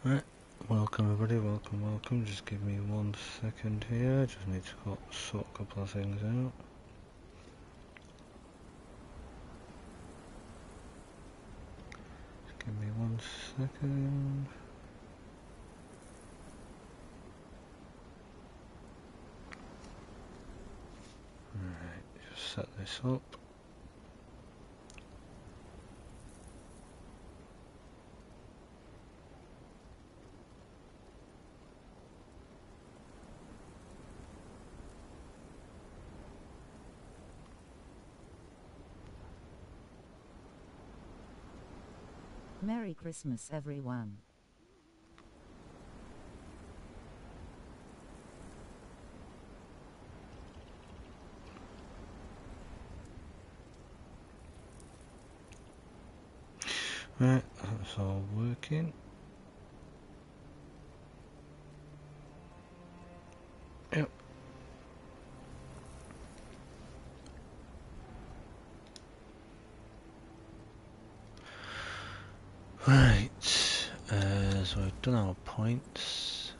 Right, welcome everybody, welcome. Just give me 1 second here, just need to sort a couple of things out. Just give me 1 second. Alright, just set this up. Merry Christmas, everyone. Right, that's all working. Yep. Right, so we've done our points.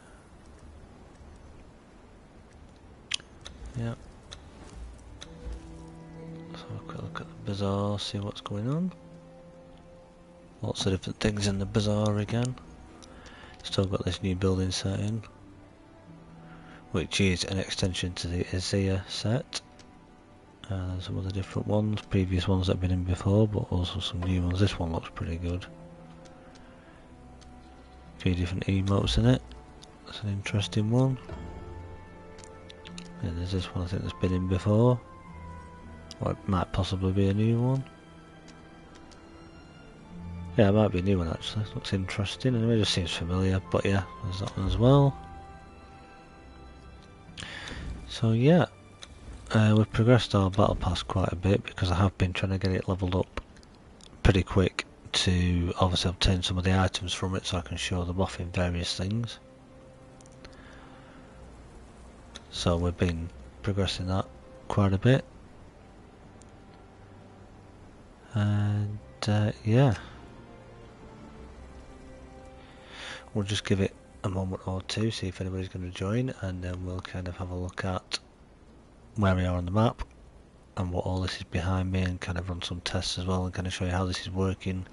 Yep. Let's have a quick look at the bazaar, see what's going on. Lots of different things in the bazaar again. Still got this new building set in, which is an extension to the Azia set. Some other different ones, previous ones that have been in before, but also some new ones. This one looks pretty good. A few different emotes in it. That's an interesting one. And there's this one I think that's been in before. Or it might possibly be a new one. Yeah, it might be a new one actually. Looks interesting. Anyway, it just seems familiar. But yeah, there's that one as well. So yeah. We've progressed our battle pass quite a bit because I have been trying to get it leveled up pretty quick to obviously obtain some of the items from it so I can show them off in various things. So we've been progressing that quite a bit. And yeah. We'll just give it a moment or two, see if anybody's going to join, and then we'll kind of have a look at where we are on the map and what all this is behind me, and kind of run some tests as well and kind of show you how this is working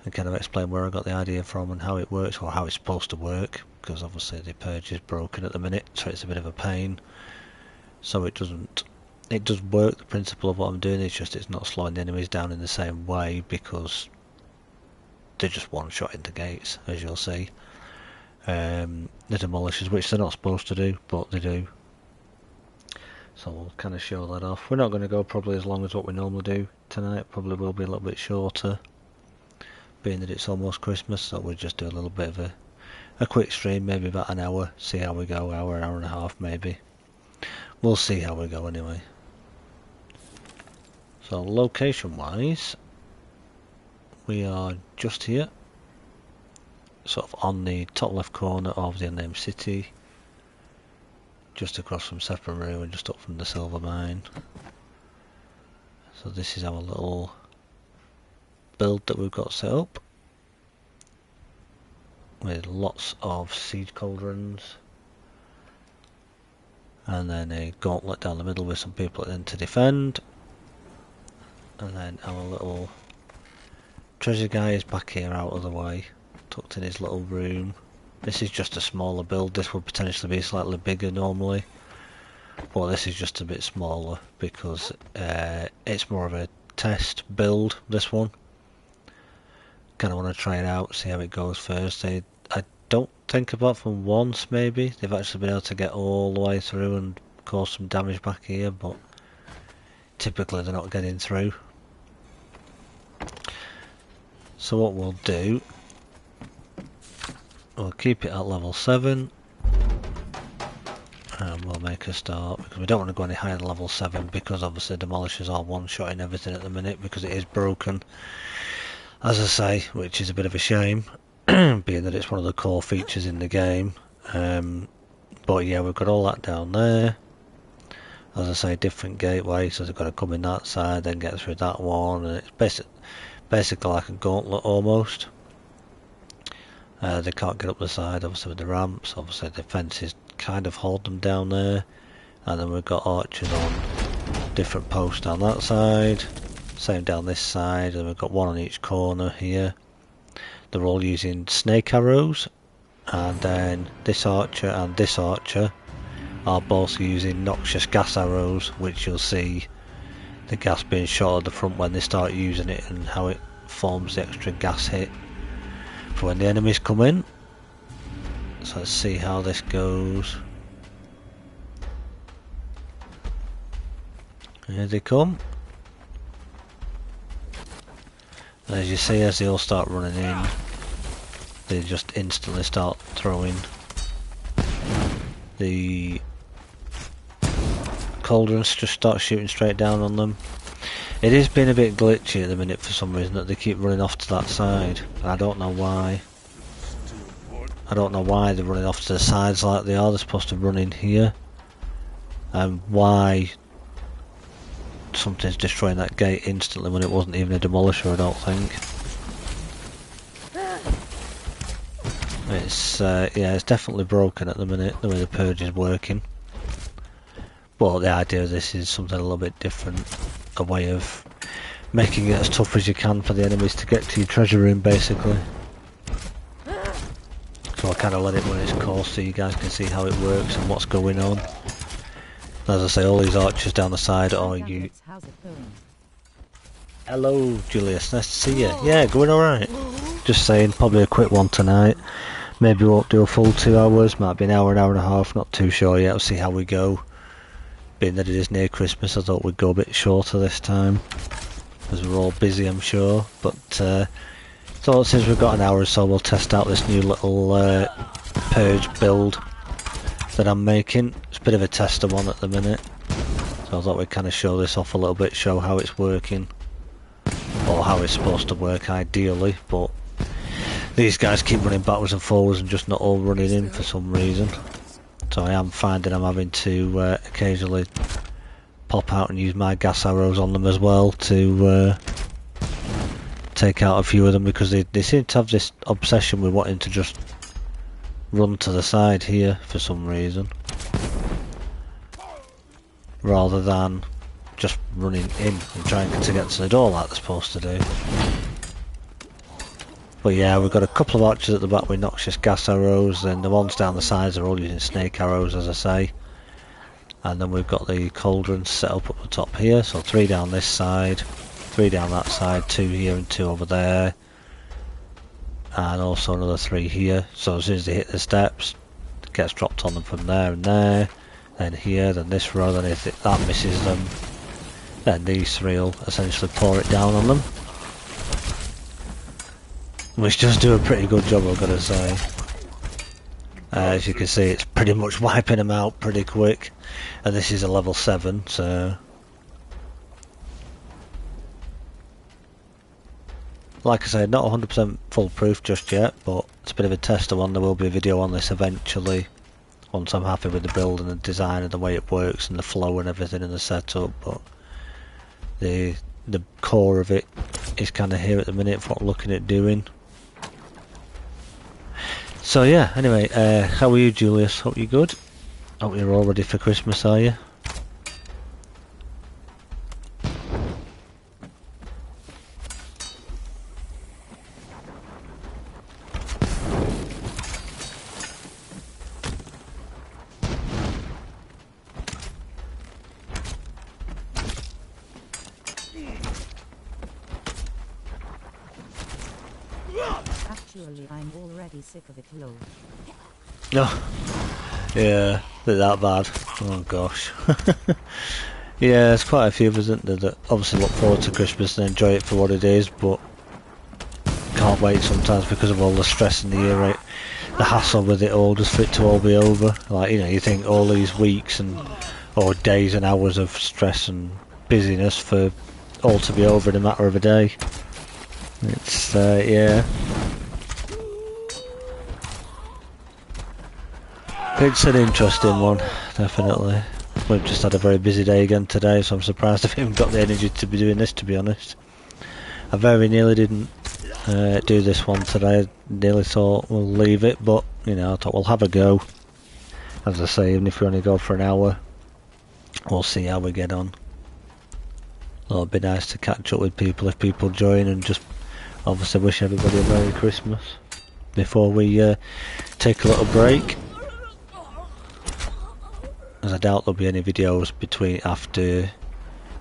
and kind of explain where I got the idea from and how it works, or how it's supposed to work, because obviously the Purge is broken at the minute, so it's a bit of a pain. So it does work, the principle of what I'm doing, it's just it's not slowing the enemies down in the same way because they're just one shot into gates, as you'll see. The demolishers, which they're not supposed to do, but they do. So we'll kind of show that off. We're not going to go probably as long as what we normally do tonight. Probably will be a little bit shorter, being that it's almost Christmas. So we'll just do a little bit of a quick stream, maybe about an hour. See how we go. Hour and a half maybe. We'll see how we go anyway. So location wise, we are just here, sort of on the top left corner of the unnamed city. Just across from Sephiroth and just up from the silver mine. So this is our little build that we've got set up with lots of siege cauldrons and then a gauntlet down the middle with some people in to defend, and then our little treasure guy is back here out of the way, tucked in his little room. This is just a smaller build. This would potentially be slightly bigger normally, but this is just a bit smaller because it's more of a test build, this one. Kind of want to try it out, see how it goes first. I don't think, apart from once maybe, they've actually been able to get all the way through and cause some damage back here, but typically they're not getting through. So what we'll do, we'll keep it at level 7 and we'll make a start, because we don't want to go any higher than level 7 because obviously demolishers are one-shotting everything at the minute because it is broken, as I say, which is a bit of a shame being that it's one of the core features in the game. But yeah, we've got all that down there. As I say, different gateway, so they've got to come in that side, then get through that one, and it's basically like a gauntlet almost. They can't get up the side, obviously with the ramps. Obviously the fences kind of hold them down there. And then we've got archers on different posts down that side. Same down this side, and we've got one on each corner here. They're all using snake arrows. And then this archer and this archer are both using noxious gas arrows, which you'll see the gas being shot at the front when they start using it, and how it forms the extra gas hit for when the enemies come in. So let's see how this goes. Here they come. And as you see, as they all start running in, they just instantly start throwing the cauldrons, just start shooting straight down on them. It is being a bit glitchy at the minute for some reason, that they keep running off to that side. I don't know why. I don't know why they're running off to the sides like they are. They're supposed to run in here. And why something's destroying that gate instantly when it wasn't even a demolisher, I don't think. It's yeah, it's definitely broken at the minute, the way the Purge is working. But the idea of this is something a little bit different, a way of making it as tough as you can for the enemies to get to your treasure room, basically. So I'll kind of let it run its course so you guys can see how it works and what's going on. As I say, all these archers down the side are you. Hello, Julius. Nice to see you. Yeah, going alright. Just saying, probably a quick one tonight. Maybe we won't do a full 2 hours. Might be an hour and a half. Not too sure yet. We'll see how we go. Being that it is near Christmas, I thought we'd go a bit shorter this time, as we're all busy, I'm sure. But so since we've got an hour or so, we'll test out this new little Purge build that I'm making. It's a bit of a tester one at the minute, so I thought we'd kind of show this off a little bit, show how it's working, or how it's supposed to work ideally. But these guys keep running backwards and forwards and just not all running in for some reason. So I am finding I'm having to occasionally pop out and use my gas arrows on them as well to take out a few of them, because they seem to have this obsession with wanting to just run to the side here for some reason, rather than just running in and trying to get to the door like they're supposed to do. But yeah, we've got a couple of archers at the back with noxious gas arrows, and the ones down the sides are all using snake arrows, as I say. And then we've got the cauldrons set up the top here, so 3 down this side, 3 down that side, 2 here and 2 over there. And also another 3 here, so as soon as they hit the steps, it gets dropped on them from there and there. Then here, then this row, then if that misses them, then these 3 will essentially pour it down on them. Which does do a pretty good job, I've got to say. As you can see, it's pretty much wiping them out pretty quick. And this is a level 7, so... Like I said, not 100% foolproof just yet, but it's a bit of a tester one. There will be a video on this eventually, once I'm happy with the build and the design and the way it works and the flow and everything and the setup. But the core of it is kind of here at the minute for what I'm looking at doing. So yeah, anyway, how are you, Julius? Hope you're good. Hope you're all ready for Christmas, are you? Actually, I'm already sick of it, lol. No. Yeah, they're that bad. Oh gosh. Yeah, there's quite a few of us, isn't there, that obviously look forward to Christmas and enjoy it for what it is, but can't wait sometimes because of all the stress in the year, right? The hassle with it all, just for it to all be over. Like, you know, you think all these weeks and or days and hours of stress and busyness for all to be over in a matter of a day. It's yeah. It's an interesting one, definitely. We've just had a very busy day again today, so I'm surprised I haven't got the energy to be doing this, to be honest. I very nearly didn't do this one today. Nearly thought we'll leave it, but you know, I thought we'll have a go. As I say, even if we only go for an hour, we'll see how we get on. It'll be nice to catch up with people if people join, and just obviously wish everybody a Merry Christmas before we take a little break. As I doubt there'll be any videos between after.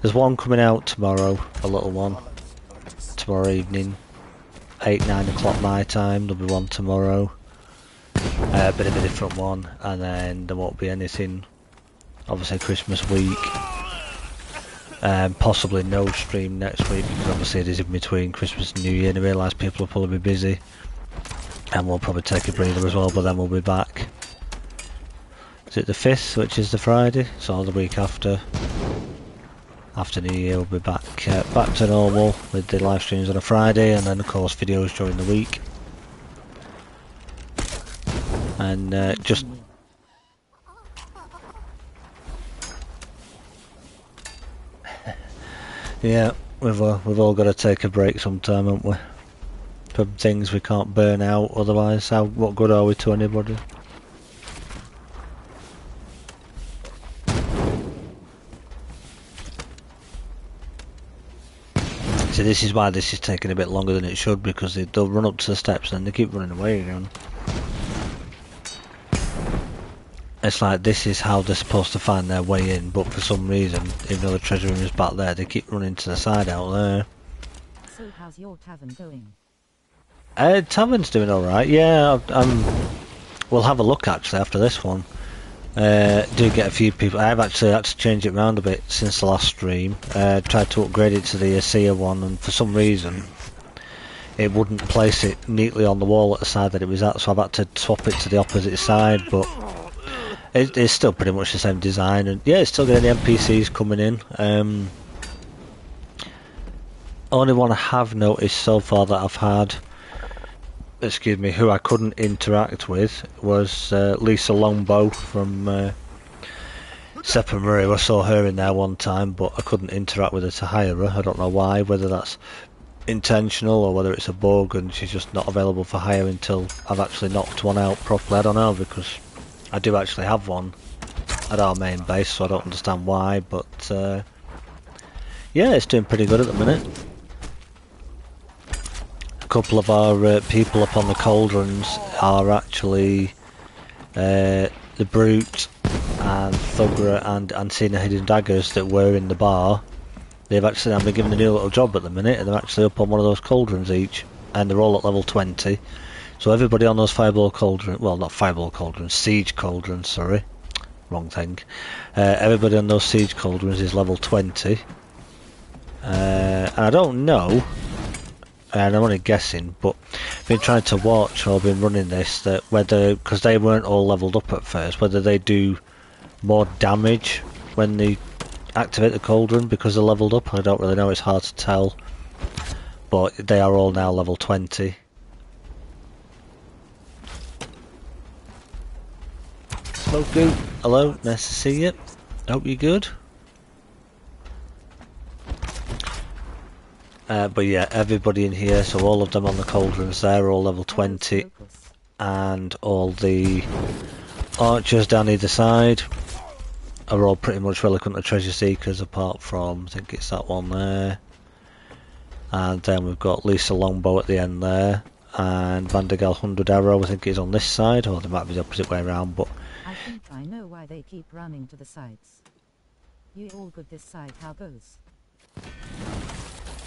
There's one coming out tomorrow, a little one, tomorrow evening, 8-9 o'clock my time. There'll be one tomorrow, a bit of a different one, and then there won't be anything. Obviously Christmas week, possibly no stream next week because obviously it is in between Christmas and New Year, and I realise people will probably be busy, and we'll probably take a breather as well. But then we'll be back. Is it the 5th, which is the Friday? So the week after New Year, we'll be back back to normal with the live streams on a Friday, and then of course videos during the week. And just yeah, we've all got to take a break sometime, haven't we? From things we can't burn out. Otherwise, what good are we to anybody? So this is why this is taking a bit longer than it should, because they'll run up to the steps and then they keep running away again. It's like this is how they're supposed to find their way in, but for some reason, even though the treasure room is back there, they keep running to the side out there. So how's your tavern going? Tavern's doing alright, yeah. We'll have a look actually after this one. Do get a few people. I've actually had to change it around a bit since the last stream. Tried to upgrade it to the Asia one, and for some reason it wouldn't place it neatly on the wall at the side that it was at, so I've had to swap it to the opposite side, but it's still pretty much the same design, and yeah, it's still getting the NPCs coming in. Only one I have noticed so far that I've had, excuse me, who I couldn't interact with was Lisa Longbow from Sepp and Murray. I saw her in there one time, but I couldn't interact with her to hire her. I don't know why, whether that's intentional or whether it's a bug and she's just not available for hire until I've actually knocked one out properly. I don't know, because I do actually have one at our main base, so I don't understand why, but yeah, it's doing pretty good at the minute. A couple of our people up on the cauldrons are actually the Brute and Thugra and Ancina Hidden Daggers that were in the bar. They've actually been given a new little job at the minute, and they're actually up on one of those cauldrons each, and they're all at level 20. So everybody on those fireball cauldrons, well, not fireball cauldrons, siege cauldrons, sorry, wrong thing. Everybody on those siege cauldrons is level 20. And I don't know, and I'm only guessing, but I've been trying to watch or been running this, that whether, because they weren't all leveled up at first, whether they do more damage when they activate the cauldron because they're leveled up. I don't really know, it's hard to tell, but they are all now level 20. Smoke Goop, hello, nice to see you. Hope you're good. But yeah, everybody in here, so all of them on the cauldrons there are all level 20, and all the archers down either side are all pretty much Reliquant of Treasure Seekers, apart from, I think it's that one there. And then we've got Lisa Longbow at the end there, and Vandergal 100 Arrow, I think it's on this side, or they might be the opposite way around, but I think I know why they keep running to the sides. You all good this side, how goes?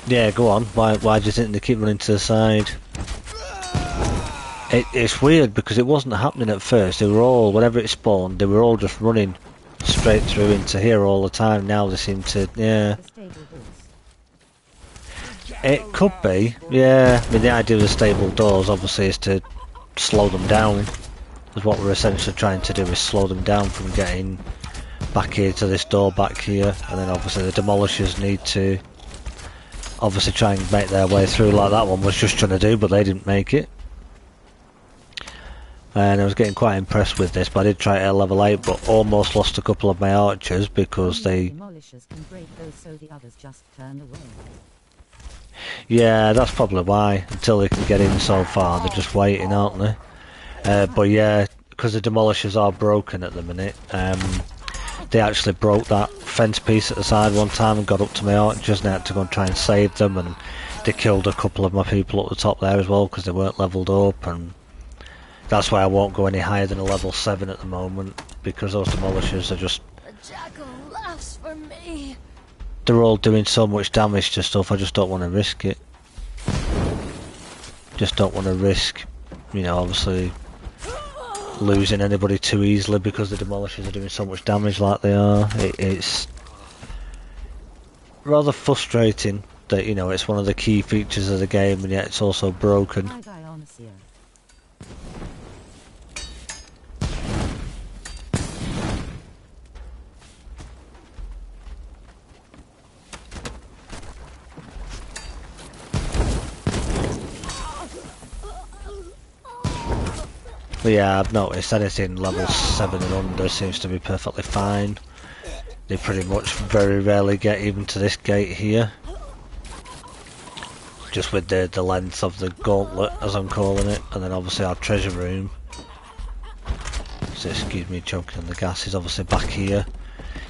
yeah, go on, why do you think they keep running to the side? It's weird, because it wasn't happening at first. They were all, whenever it spawned, they were all just running straight through into here all the time. Now they seem to, yeah. The stable doors. It could be, yeah. I mean, the idea of the stable doors obviously is to slow them down. That's what we're essentially trying to do, is slow them down from getting back here to this door back here. And then obviously the demolishers need to obviously try and make their way through, like that one was just trying to do, but they didn't make it. And I was getting quite impressed with this, but I did try it at level 8, but almost lost a couple of my archers because Only they... demolishers can break those, so the others just turn away. Yeah, that's probably why. Until they can get in so far, they're just waiting, aren't they? But yeah, because the demolishers are broken at the minute, they actually broke that fence piece at the side one time and got up to my archers, and I had to go and try and save them, and they killed a couple of my people up the top there as well because they weren't levelled up, and that's why I won't go any higher than a level 7 at the moment, because those demolishers are just... The jackal laughs for me. They're all doing so much damage to stuff, I just don't want to risk it. Just don't want to risk, you know, obviously losing anybody too easily because the demolishers are doing so much damage like they are. It's rather frustrating that, you know, it's one of the key features of the game and yet it's also broken. But yeah, I've noticed anything level 7 and under seems to be perfectly fine. They pretty much very rarely get even to this gate here. Just with the length of the gauntlet, as I'm calling it, and then obviously our treasure room. So excuse me choking on the gas, is obviously back here.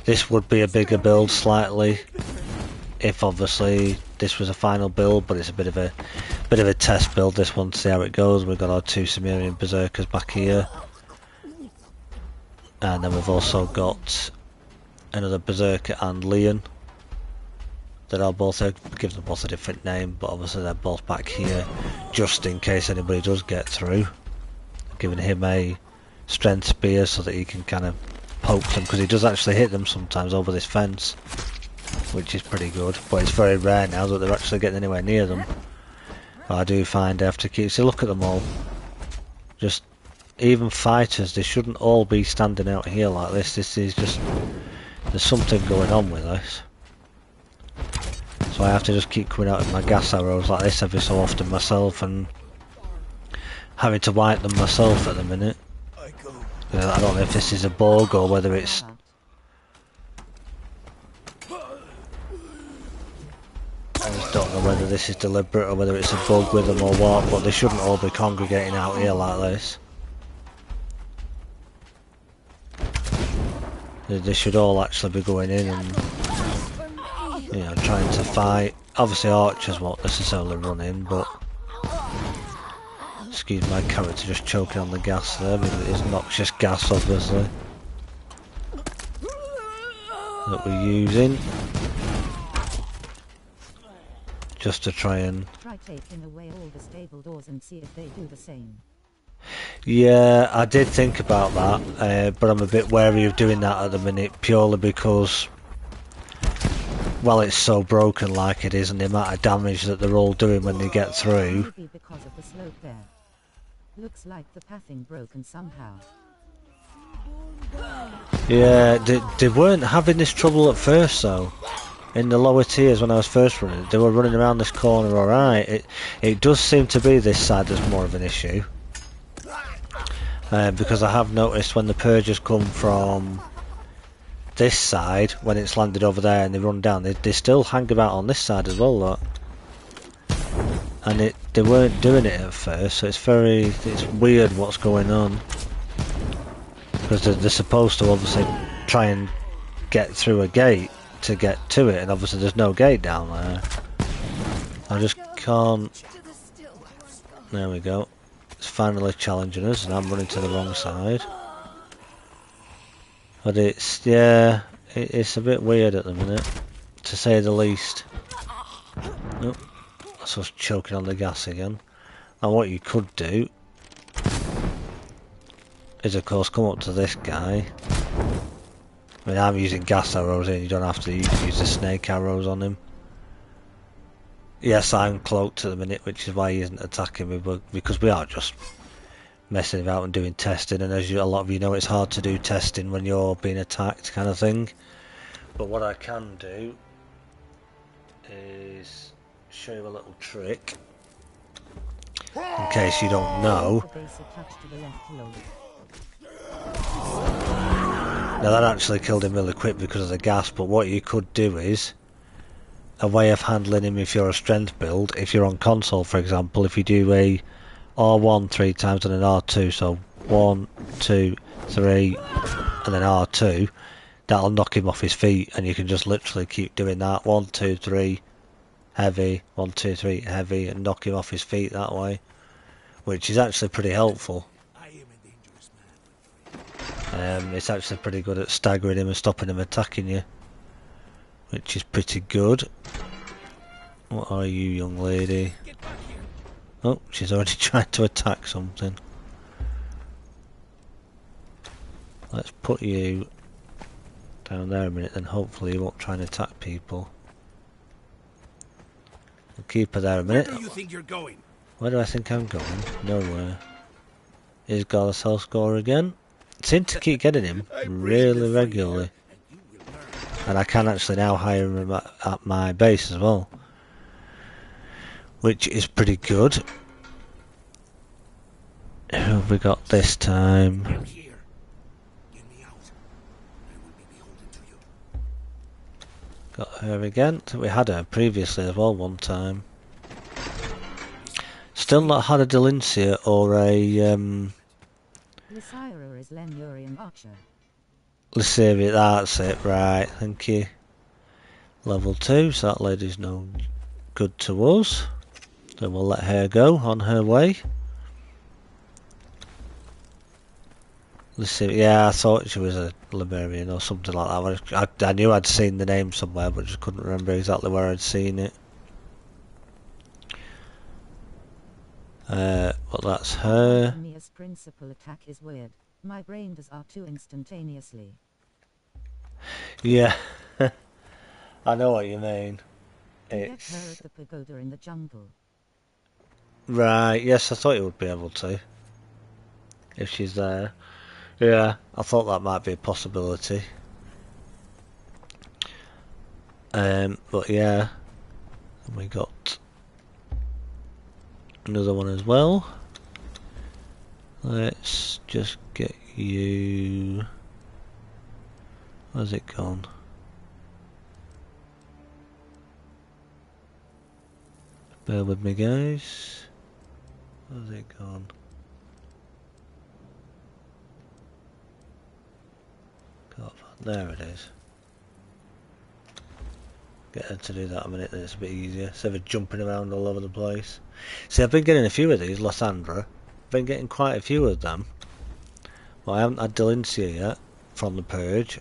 This would be a bigger build slightly, if obviously this was a final build, but it's a bit of a test build this one to see how it goes. We've got our 2 Sumerian berserkers back here, and then we've also got another berserker and Leon that are both, give them both a different name, but obviously they're both back here just in case anybody does get through. Giving him a strength spear so that he can kind of poke them, because he does actually hit them sometimes over this fence, which is pretty good, but it's very rare now that they're actually getting anywhere near them. But I do find I have to keep... So look at them all. Just, even fighters, they shouldn't all be standing out here like this. This is just... There's something going on with this. So I have to just keep coming out with my gas arrows like this every so often myself, and having to wipe them myself at the minute. I don't know if this is a bug or whether it's... I just don't know whether this is deliberate or whether it's a bug with them or what, but they shouldn't all be congregating out here like this. They should all actually be going in and, you know, trying to fight. Obviously archers won't necessarily run in, but... Excuse my character just choking on the gas there, because it is noxious gas obviously that we're using. Just to try and... Try taking away all the stable doors and see if they do the same. Yeah, I did think about that, but I'm a bit wary of doing that at the minute, purely because, well, it's so broken like it is, and the amount of damage that they're all doing when they get through. Maybe because of the slope there. Looks like the pathing broken somehow. Yeah, they weren't having this trouble at first though. In the lower tiers when I was first running, they were running around this corner alright. It does seem to be this side that's more of an issue. Because I have noticed when the purges come from this side, when it's landed over there and they run down, they still hang about on this side as well, look. And they weren't doing it at first, so it's weird what's going on. Because they're supposed to obviously try and get through a gate to get to it, and obviously there's no gate down there. I just can't... There we go. It's finally challenging us, and I'm running to the wrong side. But it's, yeah, it's a bit weird at the minute, to say the least. Nope. So I was choking on the gas again. And what you could do is of course come up to this guy. I mean, I'm using gas arrows here, you don't have to use the snake arrows on him. Yes, I'm cloaked at the minute, which is why he isn't attacking me, but because we are just messing about and doing testing, and as a lot of you know, it's hard to do testing when you're being attacked kind of thing. But what I can do is show you a little trick in case you don't know. Now that actually killed him really quick because of the gas, but what you could do is a way of handling him if you're a strength build. If you're on console, for example, if you do a R1 3 times and an R2, so 1, 2, 3, and then R2, that'll knock him off his feet, and you can just literally keep doing that. 1, 2, 3, heavy, 1, 2, 3, heavy, and knock him off his feet that way, which is actually pretty helpful. It's actually pretty good at staggering him and stopping him attacking you, which is pretty good. What are you, young lady? Oh, she's already trying to attack something. Let's put you down there a minute, then hopefully you won't try and attack people. We'll keep her there a minute. Where do you think you're going? Where do I think I'm going? Nowhere. Here's got a cell score again. Seem to keep getting him really regularly. And I can actually now hire him at my base as well, which is pretty good. Who have we got this time? Got her again. I think we had her previously as well one time. Still not had a Delincia or a Lysaira is Lemurian Archer. Lysaria, that's it, right, thank you. Level 2, so that lady's no good to us. So we'll let her go on her way. Lysaria, yeah, I thought she was a Lemurian or something like that. I knew I'd seen the name somewhere, but just couldn't remember exactly where I'd seen it. Well, that's her. Mia's principal attack is weird. My brain does R2 instantaneously. Yeah, I know what you mean. Get her at the pagoda in the jungle. Right, yes, I thought you would be able to. If she's there. Yeah, I thought that might be a possibility. But yeah, and we got another one as well. Let's just get you. Where's it gone? Bear with me, guys. Where's it gone? There it is. Get her to do that a minute, then it's a bit easier. Instead of jumping around all over the place. See, I've been getting a few of these, Lysandra. I've been getting quite a few of them. Well, I haven't had Delincia yet from the Purge.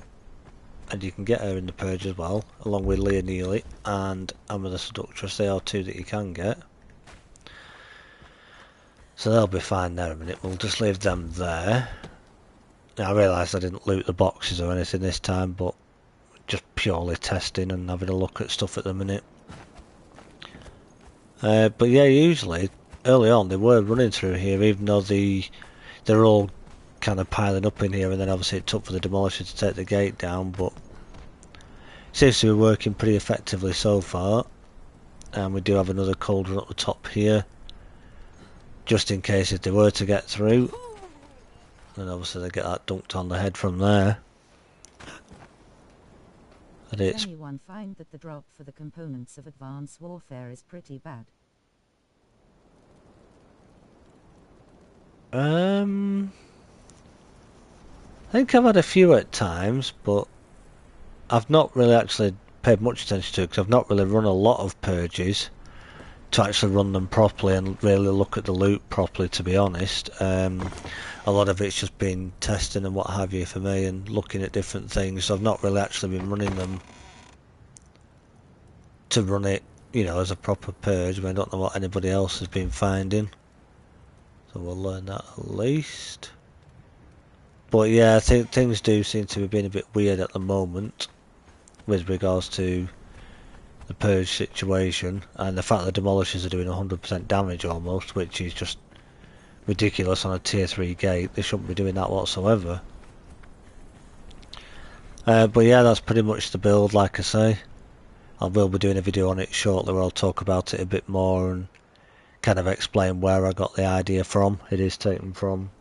And you can get her in the Purge as well, along with Leah Neely and Amma the Seductress. They are two that you can get. So they'll be fine there a minute. We'll just leave them there. Now, I realised I didn't loot the boxes or anything this time, but just purely testing and having a look at stuff at the minute. But yeah, usually, early on, they were running through here, even though they're all kind of piling up in here, and then obviously it took for the demolisher to take the gate down, but it seems to be working pretty effectively so far. And we do have another cauldron up the top here, just in case if they were to get through. And obviously they get that dunked on the head from there. And Does anyone find that the drop for the components of advanced warfare is pretty bad? I think I've had a few at times, but I've not really actually paid much attention to it, because I've not really run a lot of purges to actually run them properly and really look at the loot properly, to be honest. A lot of it's just been testing and what have you for me, and looking at different things, so I've not really actually been running them to run it, you know, as a proper purge, but I don't know what anybody else has been finding. So we'll learn that at least. But yeah, I think things do seem to be being a bit weird at the moment with regards to the purge situation, and the fact that demolishers are doing 100% damage almost, which is just ridiculous on a tier 3 gate. They shouldn't be doing that whatsoever. But yeah, that's pretty much the build, like I say. I will be doing a video on it shortly where I'll talk about it a bit more and kind of explain where I got the idea from. It is taken from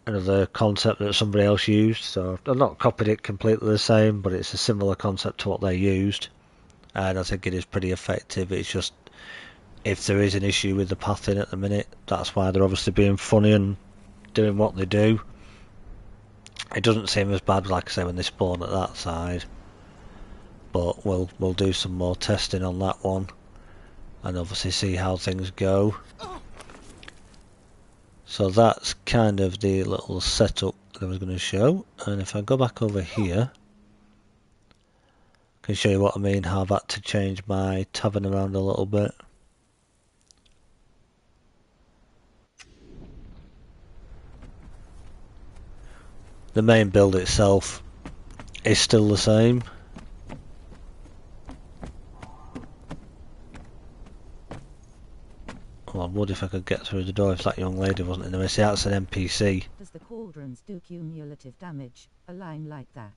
another concept that somebody else used, so I've not copied it completely the same, but it's a similar concept to what they used. and I think it is pretty effective. It's just if there is an issue with the pathing at the minute, that's why they're obviously being funny and doing what they do. It doesn't seem as bad, like I say, when they spawn at that side, but we'll do some more testing on that one, and obviously see how things go. So that's kind of the little setup that I was going to show, and if I go back over here, I can show you what I mean, how I've had to change my tavern around a little bit. The main build itself is still the same. Well, I would if I could get through the door if that young lady wasn't in the way. See, that's an NPC. Does the cauldrons do cumulative damage? A line like that.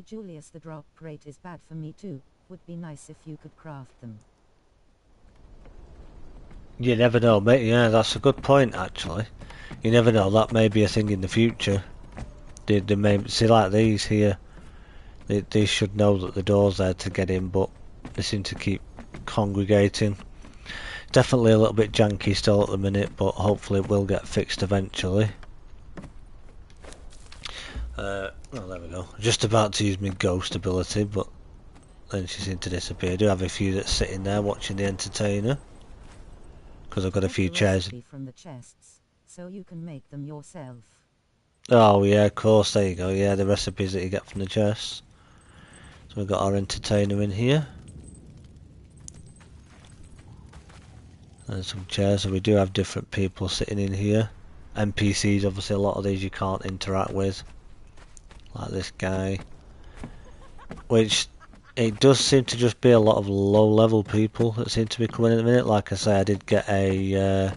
Julius, the drop rate is bad for me too. Would be nice if you could craft them. You never know, mate. Yeah, that's a good point, actually. You never know, that may be a thing in the future. They may see, like these here, they should know that the door's there to get in, but they seem to keep congregating. Definitely a little bit janky still at the minute, but hopefully it will get fixed eventually. Well, there we go. Just about to use my ghost ability, but then she seemed to disappear. I do have a few that's sitting there watching the entertainer, because I've got a few chairs. From the chests, so you can make them yourself. Oh yeah, of course, there you go. Yeah, the recipes that you get from the chests. So we've got our entertainer in here. And some chairs, so we do have different people sitting in here. NPCs, obviously a lot of these you can't interact with. Like this guy. Which, it does seem to just be a lot of low level people that seem to be coming in a minute. Like I say, I did get a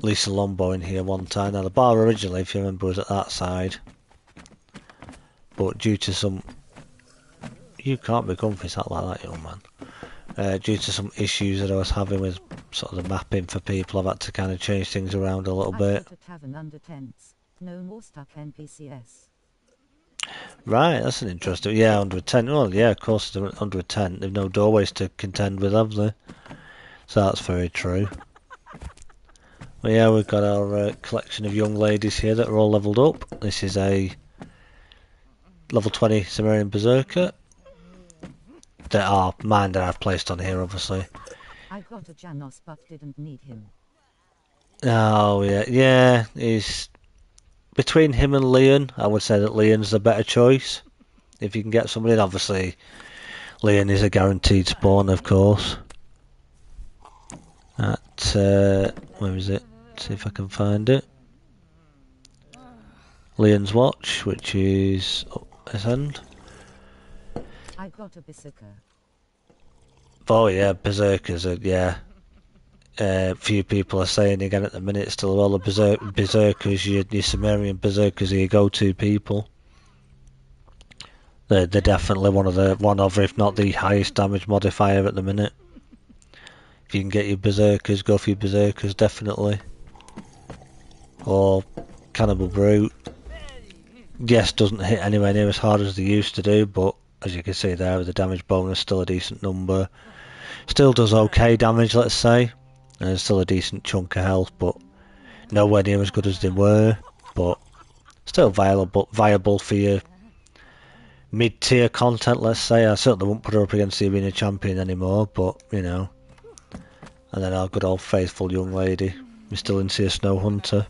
Lisa Lombo in here one time. Now the bar originally, if you remember, was at that side. But due to some... You can't be comfy sat like that, young man. Due to some issues that I was having with sort of the mapping for people, I've had to kind of change things around a little bit. A tavern under tents. No more stuck NPCs. Right, that's an interesting... Yeah, under a tent. Well, yeah, of course, they're under a tent. They've no doorways to contend with, have they? So that's very true. But yeah, we've got our collection of young ladies here that are all levelled up. This is a level 20 Sumerian Berserker. There are mine that I've placed on here, obviously. I got a Janos but didn't need him. Oh, yeah. Yeah, he's... Between him and Leon, I would say that Leon's the better choice. If you can get somebody, and obviously Leon is a guaranteed spawn, of course. At, where is it? Let's see if I can find it. Leon's Watch, which is up this end. I got a Berserker. Oh yeah, Berserkers are, yeah. Few people are saying again at the minute still, well, the Berserkers, your Sumerian Berserkers are your go-to people. They're definitely one of, if not the highest damage modifier at the minute. If you can get your Berserkers, go for your Berserkers, definitely. Or Cannibal Brute. Yes, doesn't hit anywhere near as hard as they used to do, but as you can see there, with the damage bonus, still a decent number. Still does okay damage, let's say. And still a decent chunk of health, but nowhere near as good as they were. But still viable for your mid-tier content, let's say. I certainly won't put her up against the Arena Champion anymore, but, you know. And then our good old faithful young lady, Mr. Lindsay Snow Hunter.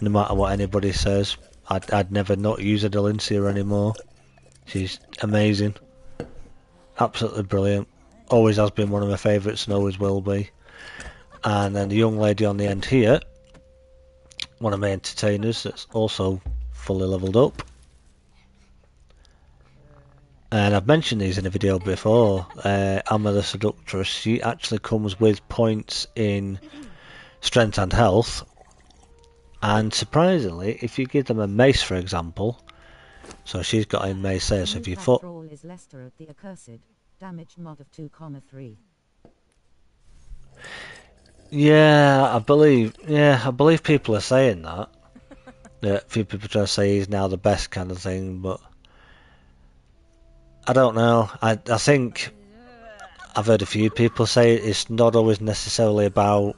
No matter what anybody says, I'd never not use a Delincia anymore. She's amazing. Absolutely brilliant. Always has been one of my favourites and always will be. And then the young lady on the end here, one of my entertainers that's also fully levelled up. And I've mentioned these in a video before. Amma the Seductress, she actually comes with points in strength and health. And surprisingly, if you give them a mace, for example, so she's got a mace there, so if you fought... is Lester at the accursed, damage mod of 2,3. Yeah, I believe people are saying that. Yeah, a few people try to say he's now the best kind of thing, but I don't know. I think I've heard a few people say it's not always necessarily about,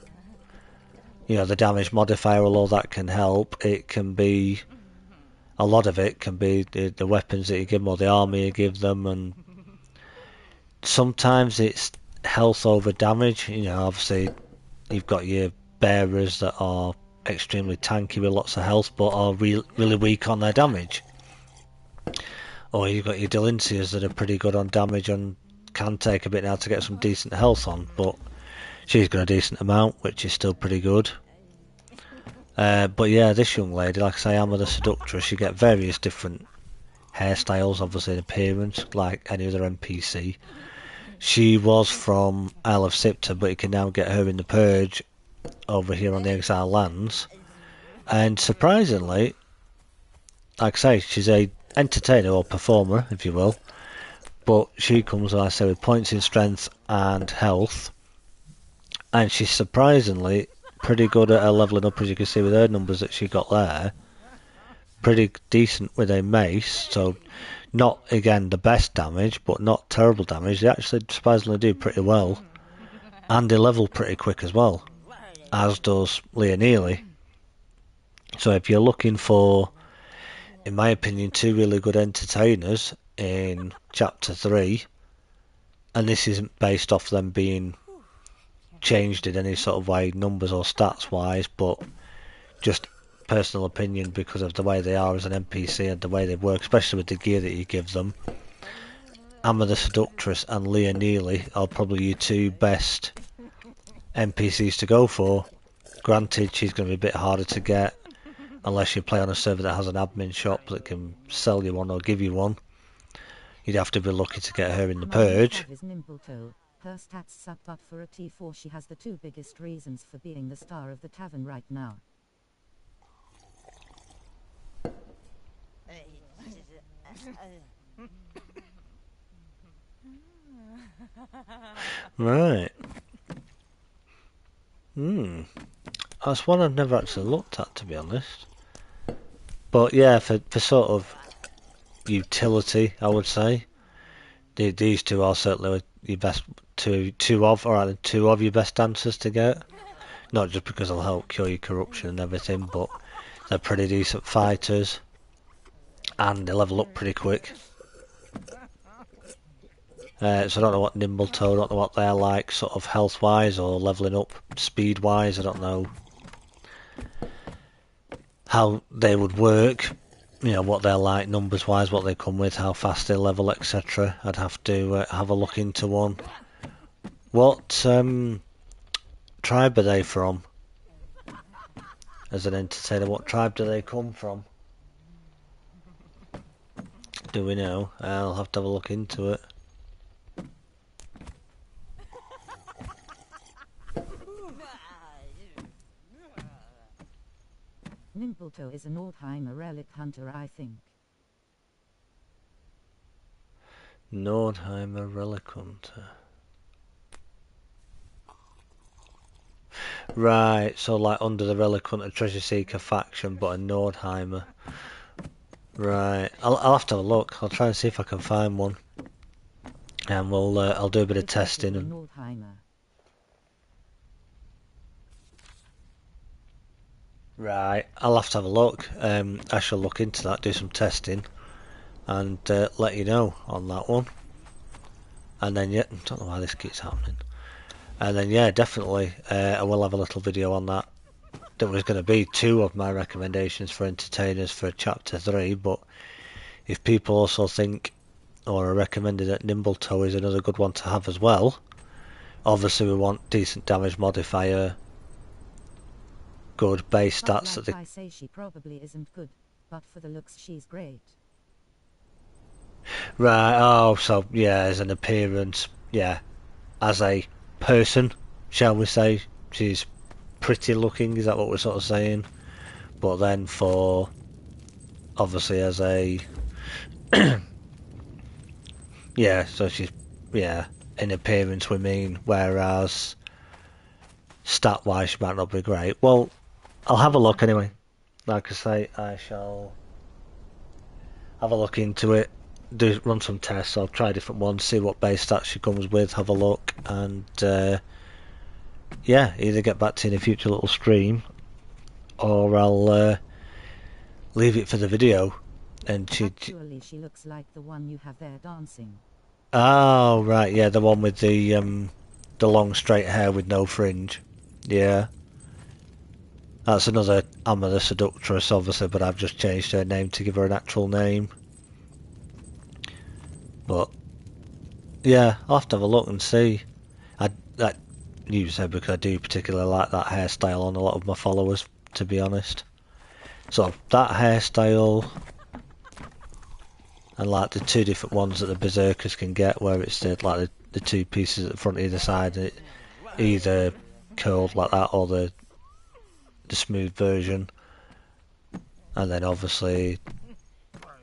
you know, the damage modifier, although that can help. It can be, a lot of it can be the weapons that you give them or the armor you give them, and sometimes it's health over damage. You know, obviously you've got your bearers that are extremely tanky with lots of health but are really weak on their damage. Or you've got your Delincias that are pretty good on damage and can take a bit now to get some decent health on, but she's got a decent amount, which is still pretty good. But yeah, this young lady, like I say, Amma the Seductress, you get various different hairstyles, obviously in appearance, like any other NPC. She was from Isle of Sipta, but you can now get her in the Purge over here on the Exile lands. And surprisingly, like I say, she's a entertainer or performer, if you will, but she comes, like I say, with points in strength and health, and she's surprisingly pretty good at her levelling up, as you can see with her numbers that she got there. Pretty decent with a mace, so not again the best damage, but not terrible damage. They actually surprisingly do pretty well, and they level pretty quick as well, as does Leah Neely. So if you're looking for, in my opinion, two really good entertainers in Chapter 3, and this isn't based off them being changed in any sort of way, numbers or stats wise, but just personal opinion because of the way they are as an NPC and the way they work, especially with the gear that you give them. Amma the Seductress and Leah Neely are probably your two best NPCs to go for. Granted, she's going to be a bit harder to get unless you play on a server that has an admin shop that can sell you one or give you one. You'd have to be lucky to get her in the Purge. Her stats suck, but for a T4 she has the two biggest reasons for being the star of the tavern right now. Right. That's one I've never actually looked at, to be honest. But yeah, for sort of utility, I would say these two are certainly your best two of your best dancers to get. Not just because they'll help cure your corruption and everything, but they're pretty decent fighters, and they level up pretty quick. So I don't know what Nimbletoe, I don't know what they're like, sort of health-wise or leveling up speed-wise. I don't know how they would work. You know, what they're like numbers-wise, what they come with, how fast they level, etc. I'd have to have a look into one. What tribe are they from? As an entertainer, what tribe do they come from? Do we know? I'll have to have a look into it. Nimbletoe is an Nordheimer relic hunter, I think. Nordheimer relic hunter. Right, so like under the relic hunter treasure seeker faction, but a Nordheimer. Right, I'll have to have a look. I'll try and see if I can find one, and we'll I'll do a bit of testing. Nordheimer. Right, I'll have to have a look. I shall look into that, do some testing, and let you know on that one. And then yeah, I don't know why this keeps happening. And then yeah, definitely I will have a little video on that. There was going to be two of my recommendations for entertainers for Chapter 3, but if people also think or are recommended that Nimbletoe is another good one to have as well, obviously we want decent damage modifier, good base stats. Like I say, she probably isn't good, but for the looks she's great. Right, oh, so yeah, as an appearance, yeah, as a person, shall we say, she's pretty looking, is that what we're sort of saying? But then for, obviously as a, yeah, so she's, yeah, in appearance we mean, whereas stat-wise she might not be great. Well, I'll have a look anyway. Like I say, I shall have a look into it, run some tests. I'll try different ones, see what base stats she comes with, have a look, and yeah, either get back to you in a future little stream, or I'll leave it for the video. And Actually, she looks like the one you have there dancing. Oh right, yeah, the one with the long straight hair with no fringe. Yeah. That's another Amma the Seductress, obviously, but I've just changed her name to give her an actual name. But yeah, I'll have to have a look and see. That you said because I do particularly like that hairstyle on a lot of my followers, to be honest. So that hairstyle, and like the two different ones that the berserkers can get, where it's like the two pieces at the front either side, either curled like that or the smooth version. And then obviously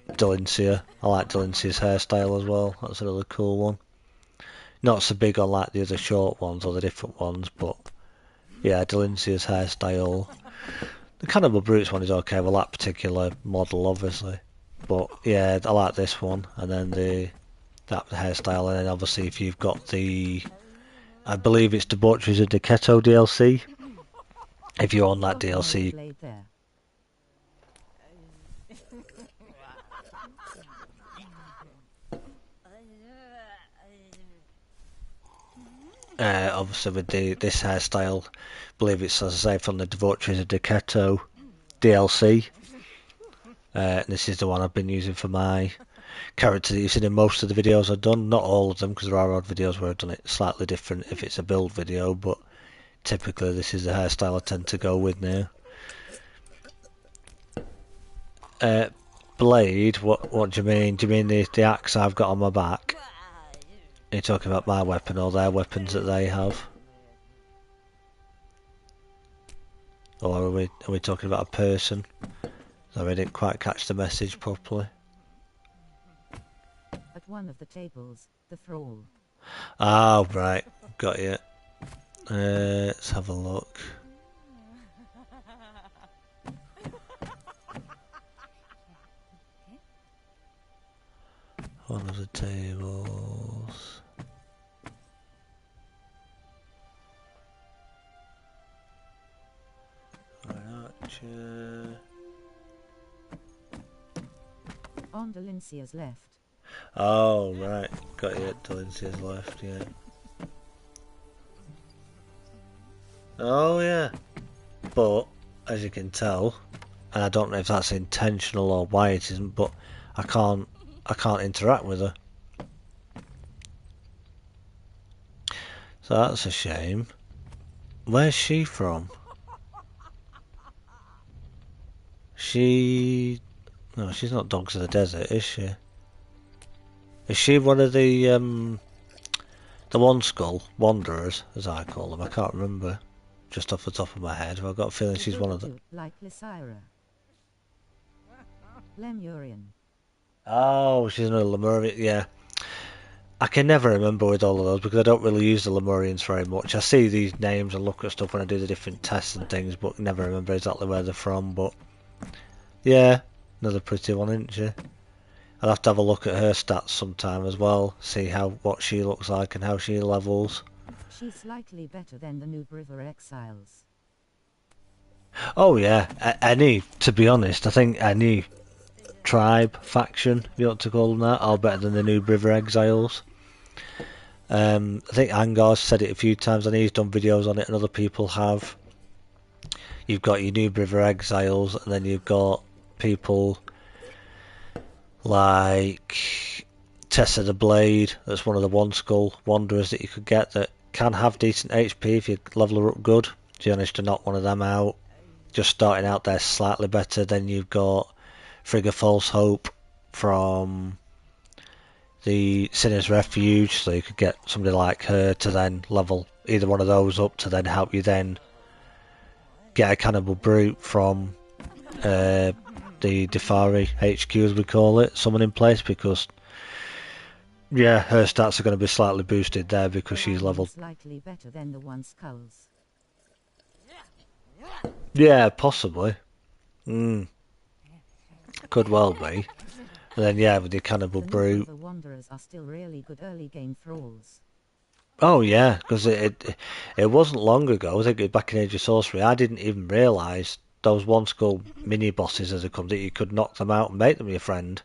Delincia. I like Delincia's hairstyle as well. That's another cool one. Not so big on like the other short ones or the different ones, but yeah, Delincia's hairstyle. The Cannibal Brutes one is okay, well that particular model obviously. But yeah, I like this one, and then that hairstyle, and then obviously if you've got the, I believe it's Debaucheries of Decketo DLC. If you own that DLC, obviously with this hairstyle, I believe it's, as I say, from the Debaucheries of Decketo DLC. This is the one I've been using for my character that you've seen in most of the videos I've done. Not all of them, because there are odd videos where I've done it slightly different if it's a build video, but typically this is the hairstyle I tend to go with now. Blade, what do you mean? Do you mean the axe I've got on my back? Are you talking about my weapon or their weapons that they have? Or are we talking about a person? Sorry, I didn't quite catch the message properly. At one of the tables, the thrall. Oh, right. Got you. Let's have a look. One of the tables. Archer. On Delincia's left. Oh, right. Got you at Delincia's left, yeah. Oh, yeah. But, as you can tell, and I don't know if that's intentional or why it isn't, but I can't interact with her. So that's a shame. Where's she from? No, she's not Dogs of the Desert, is she? Is she one of the One Skull Wanderers, as I call them? I can't remember just off the top of my head. I've got a feeling she's one of them. Like Lysaira. Lemurian. Oh, she's another Lemurian. Yeah, I can never remember with all of those because I don't really use the Lemurians very much. I see these names and look at stuff when I do the different tests and things, but never remember exactly where they're from. But yeah, another pretty one, isn't she? I'll have to have a look at her stats sometime as well, see what she looks like and how she levels. She's slightly better than the Noob River Exiles. Oh yeah, to be honest, I think any tribe, faction, if you want to call them that, are better than the New River Exiles. I think Angar's said it a few times and he's done videos on it and other people have. You've got your New River Exiles and then you've got people like Tessa the Blade, that's one of the One Skull Wanderers that you could get that can have decent HP if you level her up good. She managed to knock one of them out. Just starting out there slightly better. Then you've got Frigga False Hope from the Sinner's Refuge, so you could get somebody like her to then level either one of those up to then help you then get a Cannibal Brute from the Defari HQ, as we call it, someone in place, because yeah, her stats are going to be slightly boosted there because she's leveled Slightly better than the One Skulls. Yeah, possibly. Could well be. And then yeah, with the Cannibal The new Brute. River Wanderers are still really good early game thralls. Oh yeah, because it wasn't long ago. I think it was back in Age of Sorcery. I didn't even realise those one skull mini bosses as they come that you could knock them out and make them your friend.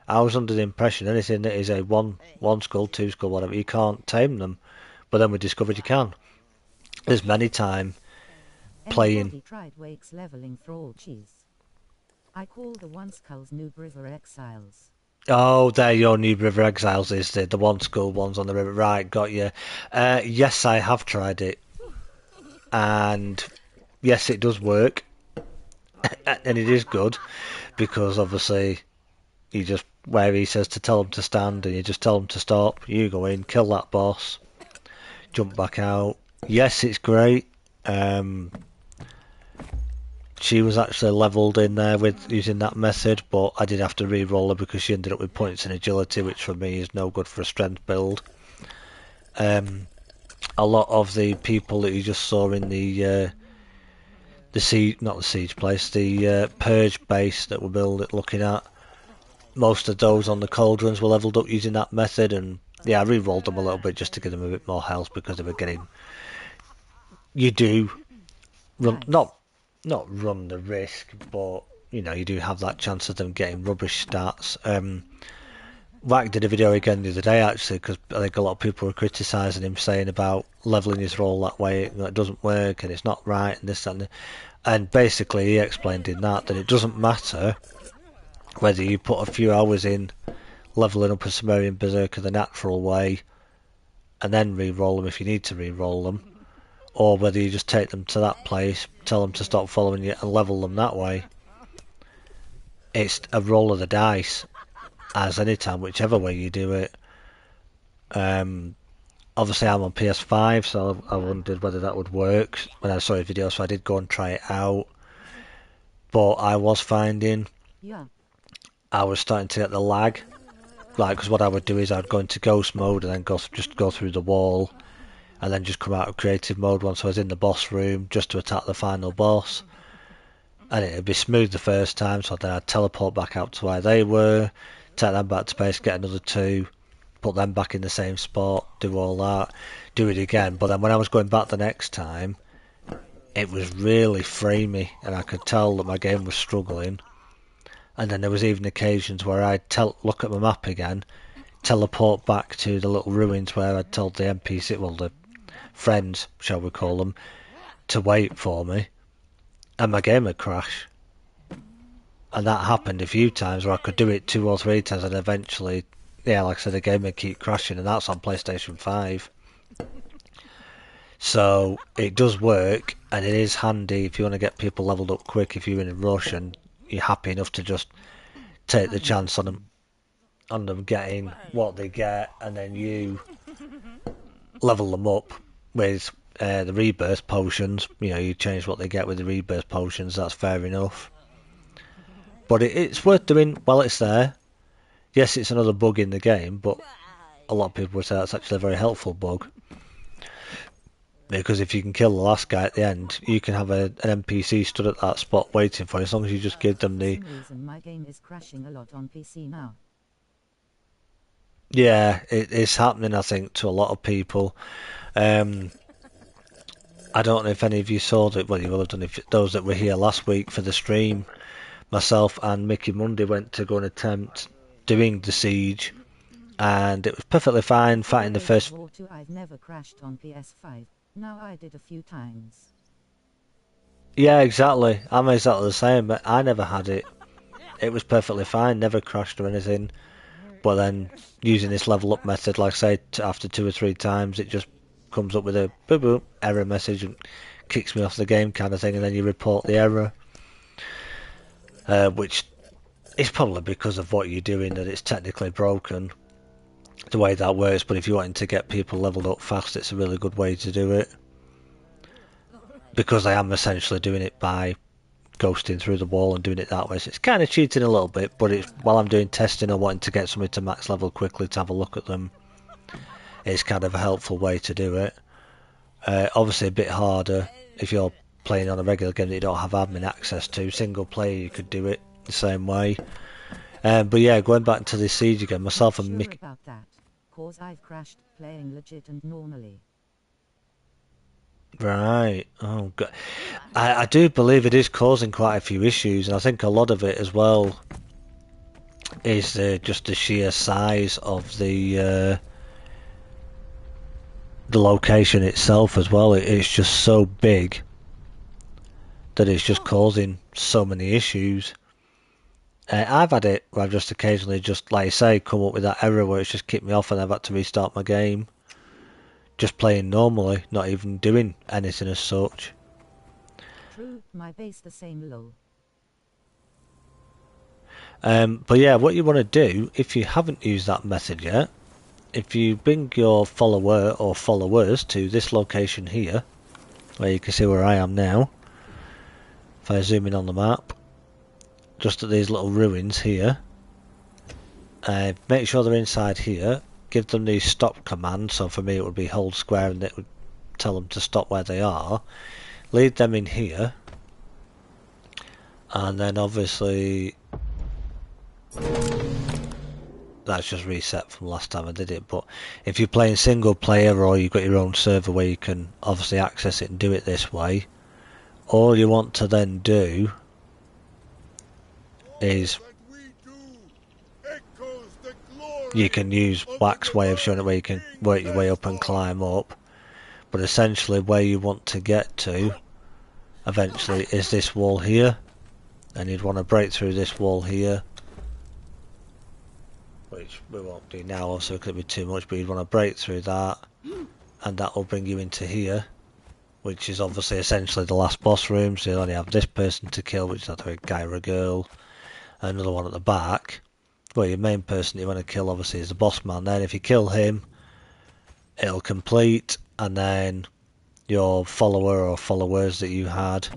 I was under the impression anything that is a one skull, two skull, whatever, you can't tame them. But then we discovered you can. There's many time playing. Anybody tried Wake's leveling thrall cheese? I call the one skulls Noob River Exiles. Oh, there your new River Exiles is the one skull ones on the river. Right, got you. Yes, I have tried it, and yes, it does work, and it is good because obviously you just where he says to tell them to stand, and you just tell them to stop. You go in, kill that boss, jump back out. Yes, it's great. She was actually levelled in there with using that method, but I did have to re-roll her because she ended up with points in agility, which for me is no good for a strength build. A lot of the people that you just saw in the siege, not the siege place, the purge base that we're looking at, most of those on the cauldrons were levelled up using that method, and yeah, I re-rolled them a little bit just to give them a bit more health because they were getting. You do run Nice. not run the risk, but you know you do have that chance of them getting rubbish stats. Wack did a video again the other day actually because I think a lot of people were criticising him, saying about levelling his role that way, it doesn't work and it's not right and this and basically he explained in that it doesn't matter whether you put a few hours in levelling up a Sumerian Berserker the natural way and then re-roll them if you need to re-roll them, or whether you just take them to that place, tell them to stop following you and level them that way. It's a roll of the dice as any time, whichever way you do it. Obviously I'm on PS5, so I wondered whether that would work when I saw a video, so I did go and try it out. But I was finding Yeah. I was starting to get the lag, like because what I would do is I'd go into ghost mode and then just go through the wall, and then just come out of creative mode once I was in the boss room just to attack the final boss. And it'd be smooth the first time, so then I'd teleport back out to where they were, take them back to base, get another two, put them back in the same spot, do all that, do it again. But then when I was going back the next time, it was really framey, and I could tell that my game was struggling. And then there was even occasions where I'd look at my map again, teleport back to the little ruins where I'd told the NPC, well, the friends, shall we call them, to wait for me, and my game would crash. And that happened a few times where I could do it 2 or 3 times, and eventually, yeah, like I said, the game would keep crashing, and that's on PlayStation 5. So it does work, and it is handy if you want to get people leveled up quick if you're in a rush and you're happy enough to just take the chance on them getting what they get, and then you level them up with the rebirth potions. You know, you change what they get with the rebirth potions, that's fair enough. But it's worth doing while it's there. Yes, it's another bug in the game, but a lot of people would say that's actually a very helpful bug. Because if you can kill the last guy at the end, you can have an NPC stood at that spot waiting for you, as long as you just give them the... For some reason my game is crashing a lot on PC now. Yeah, it's happening, I think, to a lot of people. I don't know if any of you saw that, well, you will have done if those that were here last week for the stream. Myself and Mickey Monday went to go and attempt doing the siege, and it was perfectly fine fighting the first... War 2 I've never crashed on PS5. Now I did a few times. Yeah, exactly. I'm exactly the same, but I never had it. It was perfectly fine, never crashed or anything. But then, using this level up method, like I say, after 2 or 3 times, it just comes up with a boop boop error message and kicks me off the game kind of thing, and then you report the error. Which is probably because of what you're doing, that it's technically broken, the way that works. But if you're wanting to get people leveled up fast, it's a really good way to do it. Because I am essentially doing it by ghosting through the wall and doing it that way. So it's kind of cheating a little bit, but it's while I'm doing testing or wanting to get somebody to max level quickly to have a look at them, it's kind of a helpful way to do it. Obviously a bit harder if you're playing on a regular game that you don't have admin access to. Single player you could do it the same way. But yeah, going back to the siege again, myself Not and sure Mick. about that, cause I've crashed playing legit and normally. Right. Oh god. I do believe it is causing quite a few issues, and I think a lot of it as well is just the sheer size of the location itself as well. It's just so big that it's just causing so many issues. I've had it where I've just occasionally just, like you say, come up with that error where it's just kicked me off and I've had to restart my game. Just playing normally, not even doing anything as such. True, my base the same lol. But yeah, what you want to do, if you haven't used that method yet, if you bring your follower or followers to this location here, where you can see where I am now, if I zoom in on the map, just at these little ruins here, make sure they're inside here, give them the stop command, so for me it would be hold square and it would tell them to stop where they are, lead them in here, and then obviously that's just reset from last time I did it, but if you're playing single player or you've got your own server where you can obviously access it and do it this way, all you want to then do is you can use Wax way of showing it where you can work your way up and climb up, but essentially where you want to get to eventually is this wall here, and you'd want to break through this wall here, which we won't do now also because it'd be too much, but you'd want to break through that, and that will bring you into here, which is obviously essentially the last boss room, so you only have this person to kill, which is either a guy or a girl, and another one at the back. Well, your main person you want to kill obviously is the boss man. Then if you kill him, it'll complete, and then your follower or followers that you had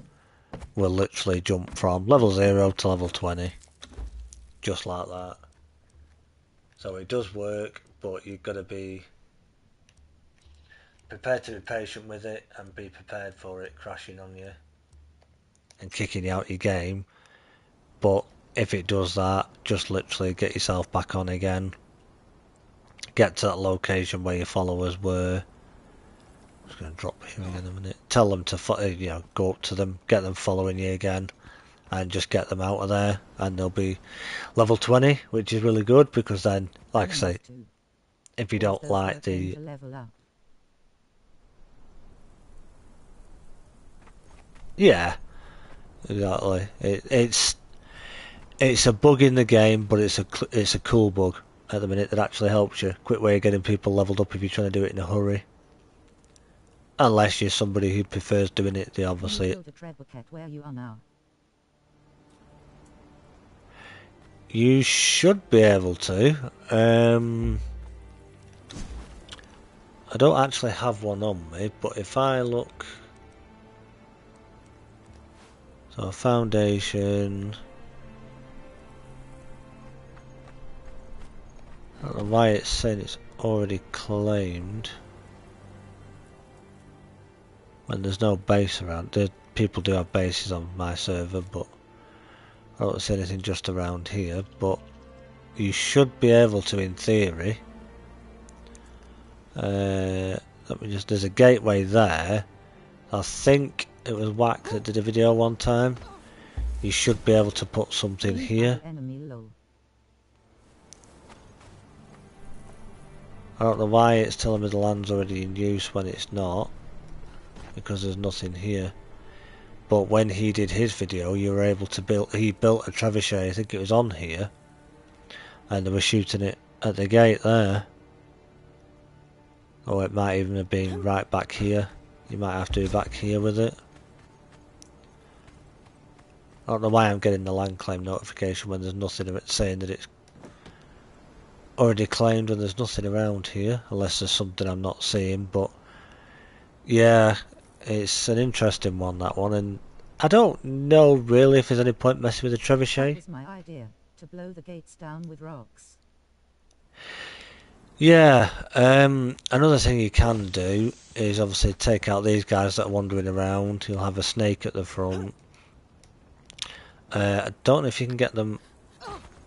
will literally jump from level 0 to level 20, just like that. So it does work, but you've got to be prepared to be patient with it and be prepared for it crashing on you and kicking you out your game. But if it does that, just literally get yourself back on again, get to that location where your followers were. I'm just going to drop here again in a minute. Tell them to go up to them, get them following you again, and just get them out of there, and they'll be level 20, which is really good, because then, like I say, if you don't like the yeah, exactly, it's a bug in the game, but it's a cool bug at the minute that actually helps you. Quick way of getting people leveled up if you're trying to do it in a hurry. Unless you're somebody who prefers doing it the obviously. Where you are now. You should be able to. I don't actually have one on me, but if I look, so foundation. I don't know why it's saying it's already claimed when there's no base around. People do have bases on my server, but I don't see anything just around here. But you should be able to, in theory. There's a gateway there. I think it was Wack that did a video one time. You should be able to put something here. I don't know why it's telling me the land's already in use when it's not, because there's nothing here. But when he did his video, you were able to build. He built a trebuchet. I think it was on here, and they were shooting it at the gate there. Or it might even have been right back here. You might have to be back here with it. I don't know why I'm getting the land claim notification when there's nothing of it saying that it's already claimed and there's nothing around here, unless there's something I'm not seeing. But yeah, it's an interesting one, that one, and I don't know really if there's any point messing with the trebuchet. That was my idea, to blow the gates down with rocks. Yeah, another thing you can do is obviously take out these guys that are wandering around. You'll have a snake at the front. I don't know if you can get them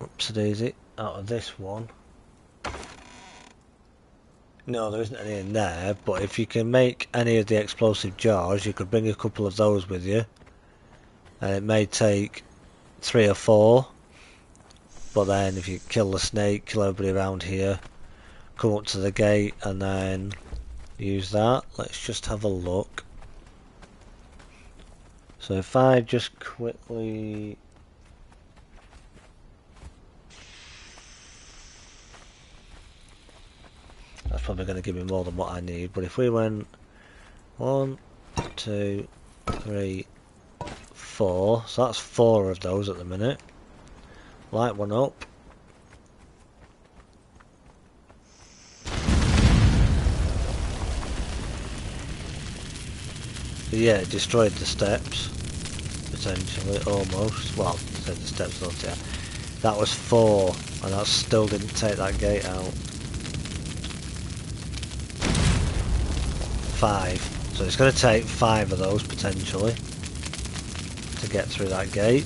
Oops, daisy. Out of this one. No, there isn't any in there, but if you can make any of the explosive jars, you could bring a couple of those with you. And it may take 3 or 4, but then if you kill the snake, kill everybody around here, come up to the gate and then use that. Let's just have a look. So if I just quickly... That's probably going to give me more than what I need, but if we went 1, 2, 3, 4, so that's 4 of those at the minute. Light one up. Yeah, it destroyed the steps, potentially, almost. Well, the steps don't, yeah. That was 4, and that still didn't take that gate out. 5. So it's going to take 5 of those, potentially, to get through that gate.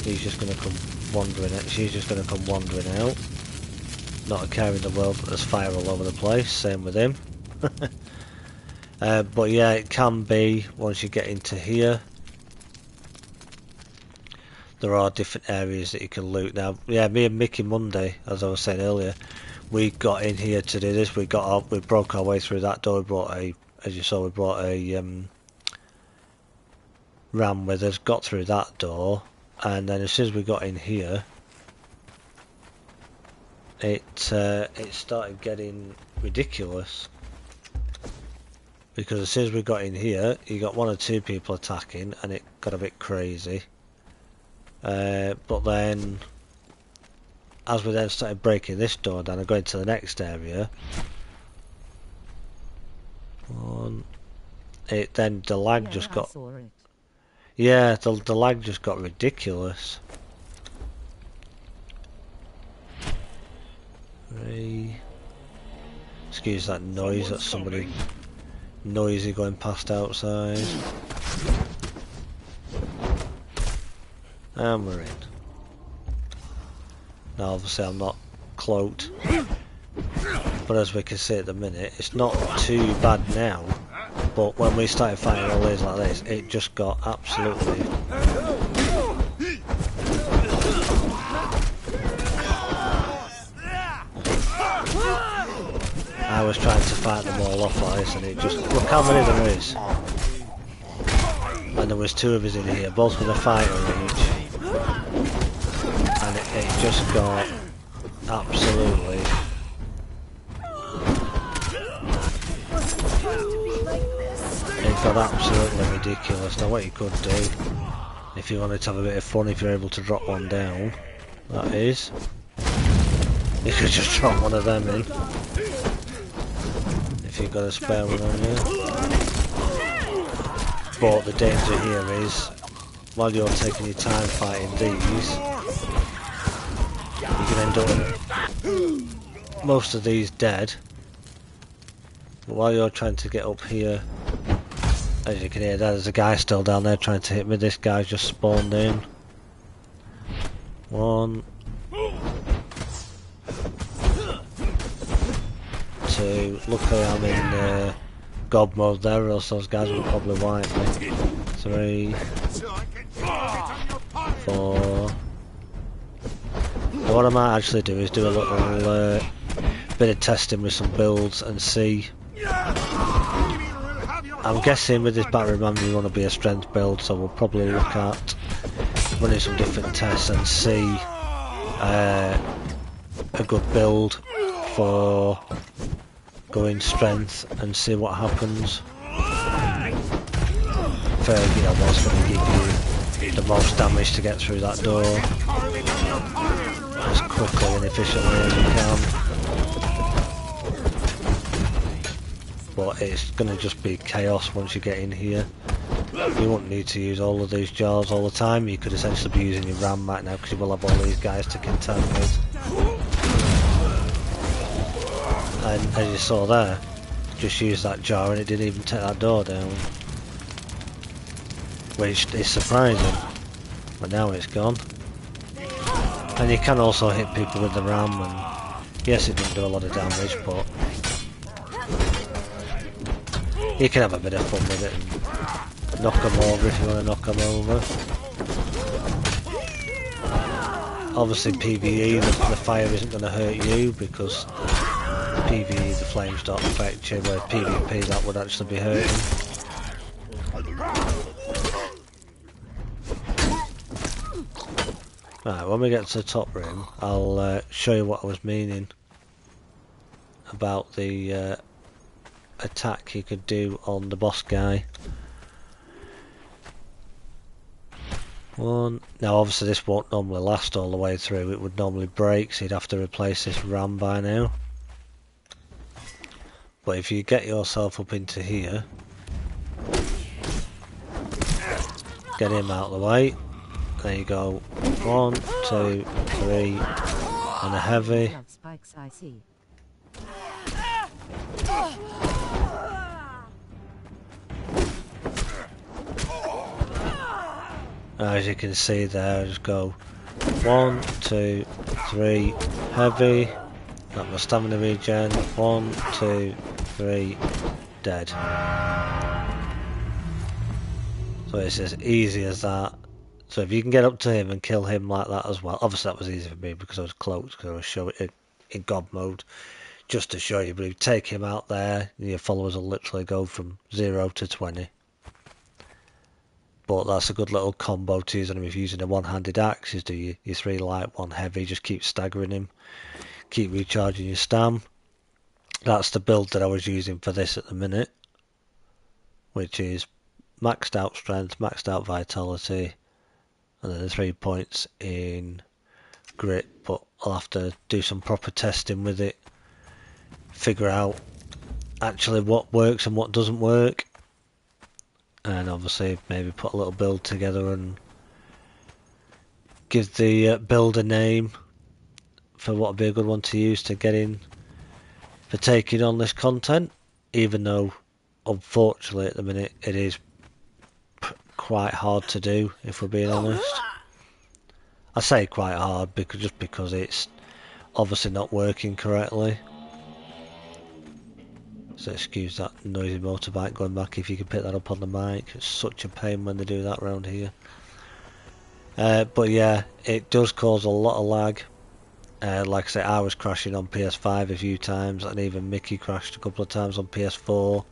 He's just going to come wandering out. She's just going to come wandering out. Not a care in the world that there's fire all over the place. Same with him. But yeah, it can be, once you get into here, there are different areas that you can loot. Now, yeah, me and Mickey Monday, as I was saying earlier, we got in here to do this. We broke our way through that door. We brought as you saw, we brought a ram with us, got through that door, and then as soon as we got in here, it started getting ridiculous. Because as soon as we got in here, you got 1 or 2 people attacking, and it got a bit crazy. But then, as we then started breaking this door down and going to the next area, the lag just got... Yeah, the lag just got ridiculous. 3. Excuse that noise, that's somebody noisy going past outside. And we're in. Now obviously I'm not cloaked, but as we can see at the minute, it's not too bad now, but when we started fighting all these like this, it just got absolutely... I was trying to fight them all off like this, and it just... Look how many there is. And there was 2 of us in here, both with a fighter each. And it just got absolutely... It got absolutely ridiculous. Now what you could do, if you wanted to have a bit of fun, if you're able to drop one down, that is, you could just drop one of them in. If you've got a spare one on you. But the danger here is, while you're taking your time fighting these, you can end up with most of these dead. But while you're trying to get up here, as you can hear, there's a guy still down there trying to hit me. This guy's just spawned in. 1, 2. Luckily I'm in God mode there, or else those guys will probably wipe me. 3, 4. Now what I might actually do is do a little bit of testing with some builds and see. I'm guessing with this battery man we want to be a strength build, so we'll probably look at running some different tests and see a good build for going strength and see what happens. For, you know, what's going to give you the most damage to get through that door as quickly and efficiently as you can. But it's going to just be chaos once you get in here. You won't need to use all of these jars all the time. You could essentially be using your RAM right now because you will have all these guys to contend with. And as you saw there, just used that jar and it didn't even take that door down. Which is surprising. But now it's gone. And you can also hit people with the ram, and yes, it doesn't do a lot of damage, but you can have a bit of fun with it and knock them over if you want to knock them over. Obviously PvE, the fire isn't going to hurt you because PvE, the flames don't affect you, where PvP that would actually be hurting. Right, when we get to the top room, I'll show you what I was meaning about the attack you could do on the boss guy. One. Now obviously this won't normally last all the way through, it would normally break, so you'd have to replace this ram by now. But if you get yourself up into here, get him out of the way, there you go, 1, 2, 3, and a heavy. As you can see there, just go 1, 2, 3, heavy, got my stamina regen, 1, 2, 3, dead. So it's as easy as that. So if you can get up to him and kill him like that as well, obviously that was easy for me because I was cloaked, because I was showing it in God mode, just to show you, but if you take him out there, your followers will literally go from 0 to 20. But that's a good little combo to use on him if you're using a one-handed axe. Just do your 3 light, 1 heavy, just keep staggering him, keep recharging your stam. That's the build that I was using for this at the minute, which is maxed out strength, maxed out vitality, and then the 3 points in grit. But I'll have to do some proper testing with it, figure out actually what works and what doesn't work, and obviously maybe put a little build together and give the build a name for what would be a good one to use to get in for taking on this content, even though unfortunately at the minute it is quite hard to do, if we're being honest. I say quite hard because it's obviously not working correctly. So excuse that noisy motorbike going back if you can pick that up on the mic. It's such a pain when they do that around here. But yeah, it does cause a lot of lag. Like I say, I was crashing on PS5 a few times, and even Mickey crashed a couple of times on PS4.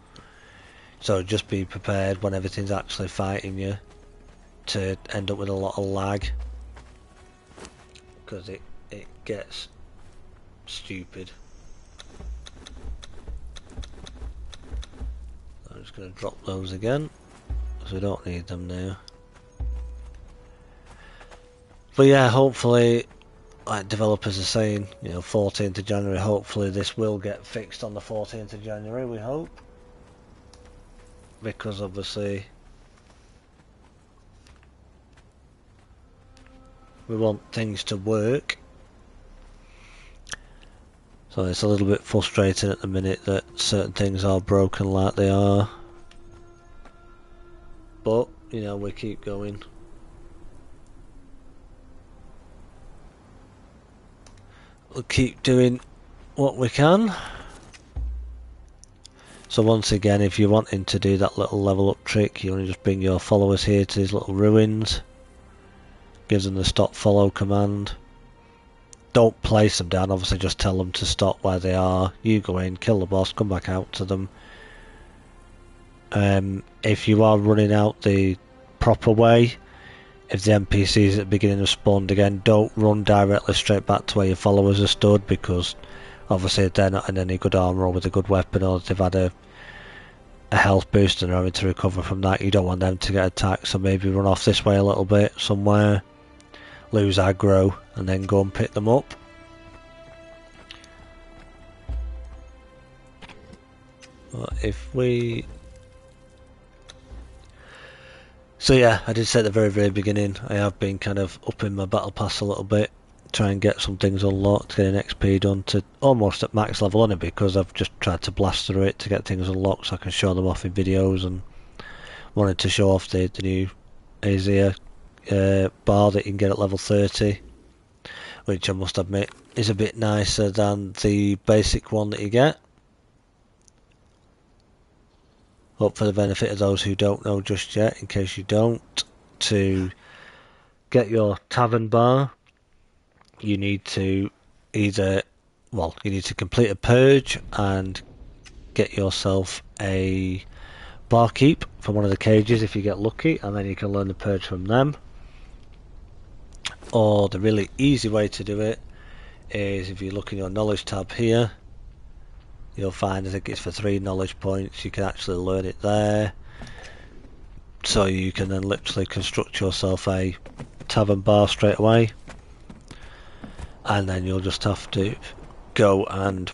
So just be prepared when everything's actually fighting you to end up with a lot of lag, because it gets stupid. I'm just going to drop those again, because we don't need them now. But yeah, hopefully, like developers are saying, 14th of January, hopefully this will get fixed on the 14th of January, we hope. Because obviously we want things to work. So it's a little bit frustrating at the minute that certain things are broken like they are. But, we keep going. We'll keep doing what we can. So once again, if you're wanting to do that little level up trick, you want to just bring your followers here to these little ruins. Gives them the stop follow command. Don't place them down, obviously just tell them to stop where they are. You go in, kill the boss, come back out to them. If you are running out the proper way, if the NPCs at the beginning have spawned again, don't run directly straight back to where your followers are stood, because obviously if they're not in any good armour or with a good weapon, or they've had a health boost and are having to recover from that, you don't want them to get attacked. So maybe run off this way a little bit somewhere, lose aggro, and then go and pick them up. But if we... So yeah, I did say at the very, very beginning, I have been kind of upping my battle pass a little bit, try and get some things unlocked, getting XP done to almost at max level on it, because I've just tried to blast through it to get things unlocked so I can show them off in videos, and wanted to show off the new Azir bar that you can get at level 30. which I must admit is a bit nicer than the basic one that you get. But for the benefit of those who don't know just yet, in case you don't, to get your tavern bar, you need to you need to complete a purge and get yourself a barkeep from one of the cages if you get lucky, and then you can learn the purge from them. Or the really easy way to do it is if you look in your knowledge tab here, you'll find I think it's for 3 knowledge points. You can actually learn it there, so you can then literally construct yourself a tavern bar straight away, and then you'll just have to go and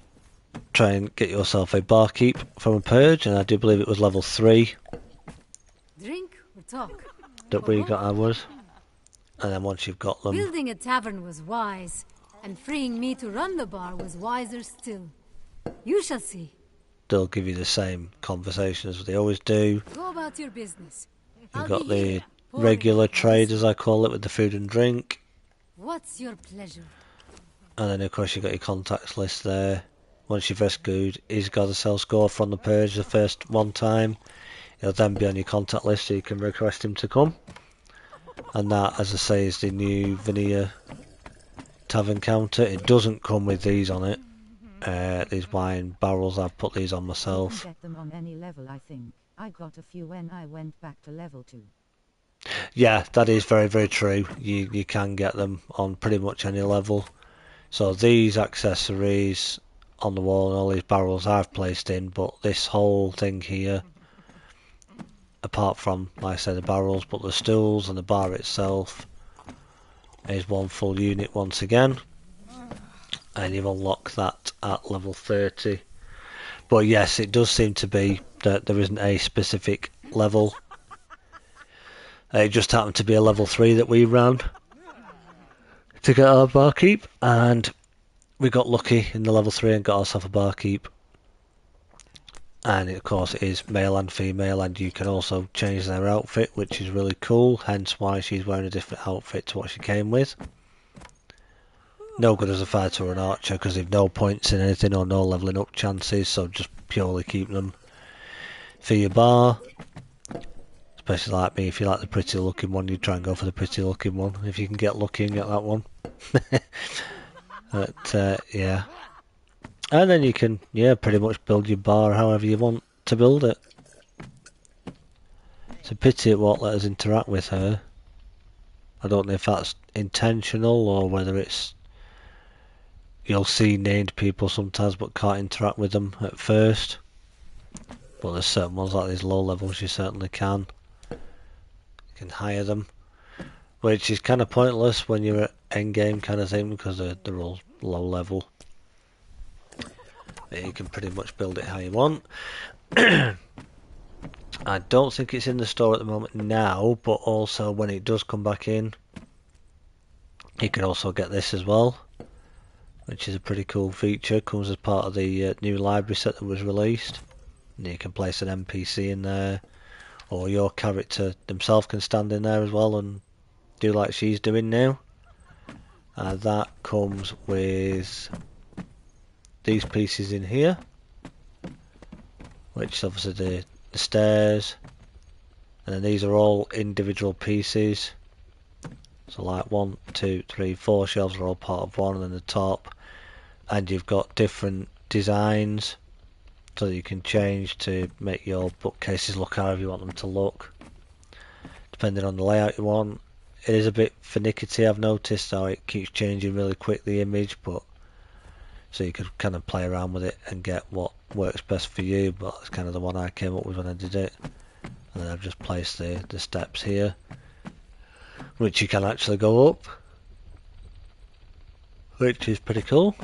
try and get yourself a barkeep from a purge, and I do believe it was level 3 Drink or talk? that we got ours. And then once you've got them, Building a tavern was wise, and freeing me to run the bar was wiser still. You shall see. they'll give you the same conversation as they always do. Go about your business. You've I'll got be the here, regular pouring trade, as I call it, with the food and drink. What's your pleasure? And then of course you've got your contacts list there. Once you've rescued his got a sell score from the purge the first one time, he'll then be on your contact list so you can request him to come. And that, as I say, is the new Veneer tavern counter. It doesn't come with these on it. These wine barrels, I've put these on You myself. can get them on any level, I think. I got a few when I went back to level 2. Yeah, that is very, very true. You can get them on pretty much any level. So these accessories on the wall and all these barrels I've placed in, but this whole thing here, apart from, like I said, the barrels, but the stools and the bar itself, is one full unit once again. And you unlock that at level 30. But yes, it does seem to be that there isn't a specific level. It just happened to be a level 3 that we ran to get our barkeep, and we got lucky in the level 3 and got ourselves a barkeep. And of course it is male and female, and you can also change their outfit, which is really cool, hence why she's wearing a different outfit to what she came with. No good as a fighter or an archer because they've no points in anything or no leveling up chances, so just purely keep them for your bar. Especially like me, if you like the pretty looking one, you try and go for the pretty looking one. If you can get lucky and get that one. But yeah. And then you can, pretty much build your bar however you want to build it. It's a pity it won't let us interact with her. I don't know if that's intentional or whether it's you'll see named people sometimes but can't interact with them at first. But there's certain ones like these low levels you certainly can. You can hire them, which is kind of pointless when you're at end game kind of thing because they're all low level. But you can pretty much build it how you want. I don't think it's in the store at the moment now, but also when it does come back in, you can also get this as well, which is a pretty cool feature. Comes as part of the new library set that was released. And you can place an NPC in there, or your character themselves can stand in there as well and do like she's doing now. That comes with these pieces in here, which is obviously the stairs, and then these are all individual pieces. So like 1, 2, 3, 4 shelves are all part of one, and then the top, and you've got different designs so that you can change to make your bookcases look however you want them to look, depending on the layout you want. It is a bit finicky, I've noticed, how it keeps changing really quick, the image, but so you could kind of play around with it and get what works best for you, but that's kind of the one I came up with when I did it. And then I've just placed the steps here, which you can actually go up, which is pretty cool.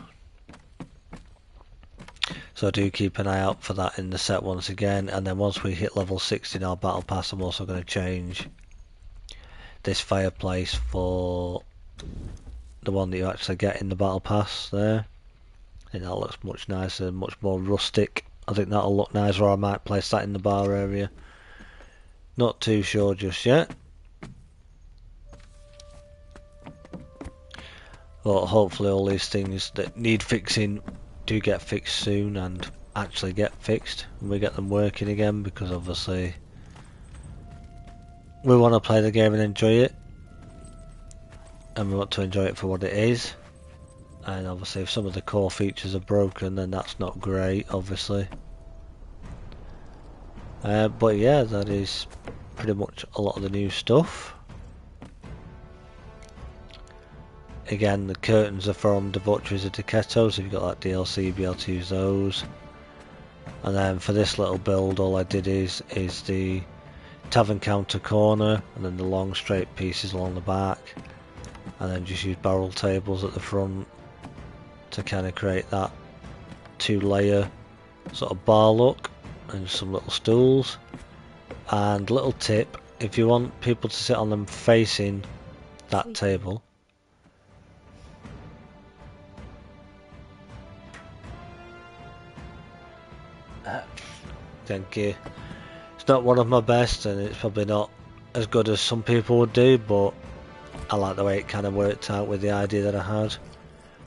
So do keep an eye out for that in the set once again. And then once we hit level 60 in our battle pass, I'm also going to change this fireplace for the one that you actually get in the battle pass there. I think that looks much nicer, much more rustic. I think that'll look nice, or I might place that in the bar area. Not too sure just yet. But hopefully all these things that need fixing do get fixed soon and actually get fixed and we get them working again, because obviously we want to play the game and enjoy it, and we want to enjoy it for what it is. And obviously if some of the core features are broken, then that's not great, obviously. But yeah, that is pretty much a lot of the new stuff. Again, the curtains are from the Butcheries of Decketo, so if you've got that DLC, you'll be able to use those. And then for this little build, all I did is the tavern counter corner, and then the long straight pieces along the back, and then just use barrel tables at the front to kind of create that 2-layer sort of bar look, and some little stools. And little tip, if you want people to sit on them facing that table, thank you. It's not one of my best, and it's probably not as good as some people would do, but I like the way it kind of worked out with the idea that I had.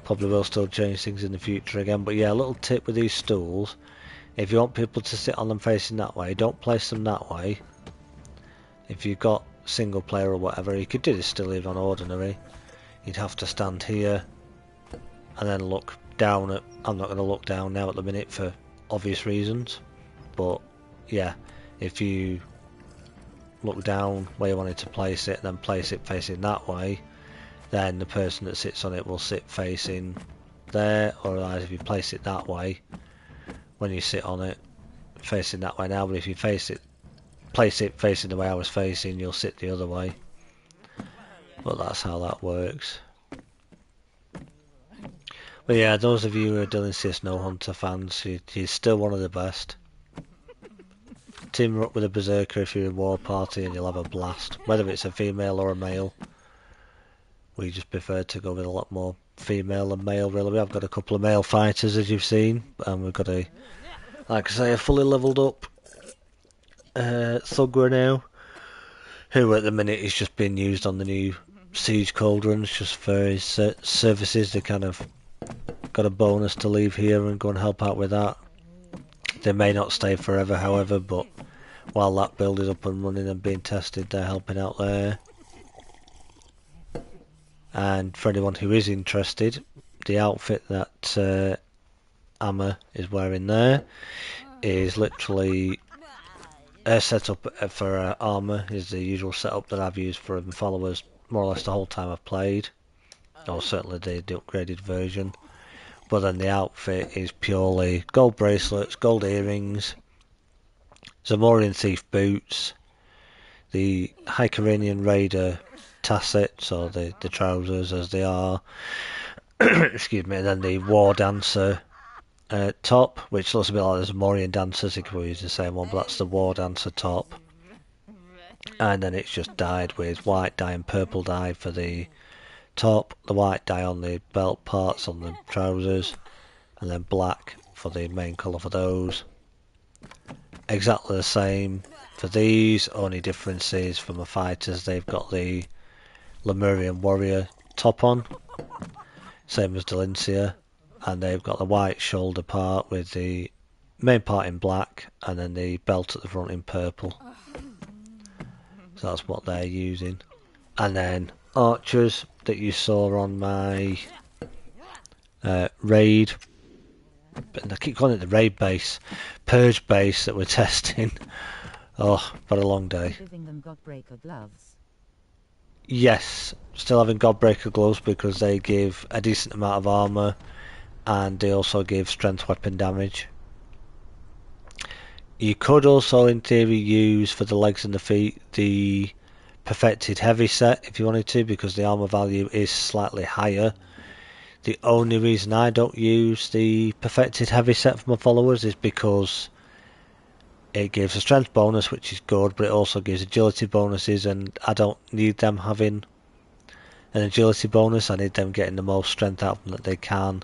Probably will still change things in the future again, but yeah, a little tip with these stools, if you want people to sit on them facing that way, don't place them that way. If you've got single player or whatever, you could do this still even on ordinary. You'd have to stand here and then look down at, I'm not going to look down now at the minute for obvious reasons, but yeah, if you look down where you wanted to place it and then place it facing that way, then the person that sits on it will sit facing there. Or otherwise, if you place it that way, when you sit on it, facing that way now, but if you place it facing the way I was facing, you'll sit the other way. But that's how that works. But yeah, those of you who are Dylan Sis No Hunter fans, he's still one of the best. Team her up with a berserker if you're in war party and you'll have a blast. Whether it's a female or a male, we just prefer to go with a lot more female than male, really. We have got a couple of male fighters, as you've seen, and we've got a, like I say, a fully levelled up Thugger now, who at the minute is just being used on the new Siege Cauldrons just for his services. They kind of got a bonus to leave here and go and help out with that. They may not stay forever, however, but while that build is up and running and being tested, they're helping out there. And for anyone who is interested, the outfit that Amma is wearing there is literally her setup for her armour is the usual setup that I've used for my followers more or less the whole time I've played, or certainly the upgraded version. But then the outfit is purely gold bracelets, gold earrings, Zamorian Thief boots, the Hykeranian Raider tassets, or the trousers as they are, excuse me, and then the War Dancer top, which looks a bit like the Zamorian Dancers. You could use the same one, but that's the War Dancer top. And then it's just dyed with white dye and purple dye for the top, the white dye on the belt parts on the trousers, and then black for the main colour for those. Exactly the same for these, only difference is for my fighters they've got the Lemurian Warrior top on, same as Delincia, and they've got the white shoulder part with the main part in black and then the belt at the front in purple. So that's what they're using. And then archers that you saw on my raid, and I keep calling it the raid base, Purge base that we're testing. Oh, but a long day. Giving them Godbreaker gloves. Yes, still having Godbreaker gloves because they give a decent amount of armour and they also give strength weapon damage. You could also in theory use for the legs and the feet the perfected heavy set if you wanted to, because the armour value is slightly higher. The only reason I don't use the perfected heavy set for my followers is because it gives a strength bonus, which is good, but it also gives agility bonuses, and I don't need them having an agility bonus. I need them getting the most strength out of them that they can,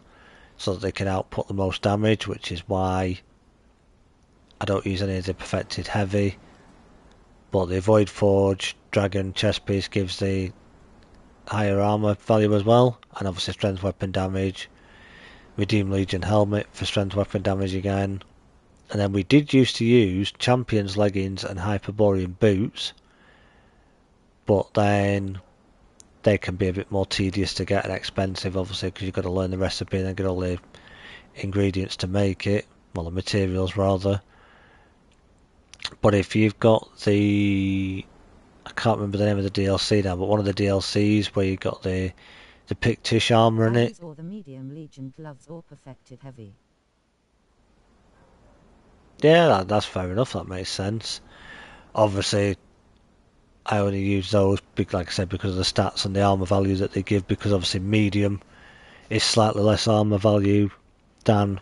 so that they can output the most damage, which is why I don't use any of the perfected heavy. But the Void Forge Dragon chest piece gives the higher armor value as well, and obviously strength weapon damage. Redeem Legion helmet for strength weapon damage again. And then we did used to use Champion's leggings and Hyperborean boots, but then they can be a bit more tedious to get and expensive, obviously, because you've got to learn the recipe and then get all the ingredients to make it, well, the materials rather. But if you've got the, I can't remember the name of the DLC now, but one of the DLCs where you got the Pictish armor in it. Or the medium Legion gloves or perfected heavy. Yeah, that's fair enough, that makes sense. Obviously, I only use those, like I said, because of the stats and the armor value that they give, because obviously medium is slightly less armor value than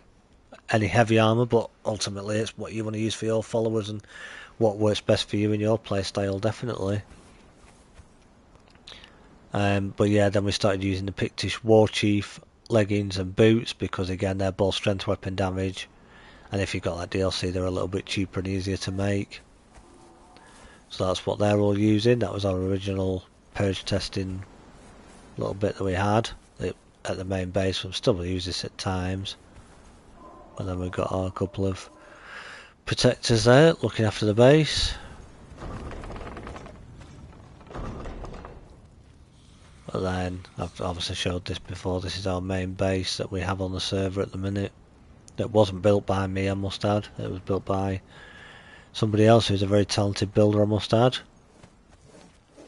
any heavy armor, but ultimately it's what you want to use for your followers and what works best for you in your playstyle, definitely. But yeah, then we started using the Pictish War Chief leggings and boots, because again they're both strength weapon damage, and if you've got that DLC they're a little bit cheaper and easier to make. So that's what they're all using. That was our original Purge testing little bit that we had at the main base. We'll still use this at times. And then we've got our couple of protectors there looking after the base. But then, I've obviously showed this before, this is our main base that we have on the server at the minute. That wasn't built by me, I must add. It was built by somebody else who's a very talented builder, I must add.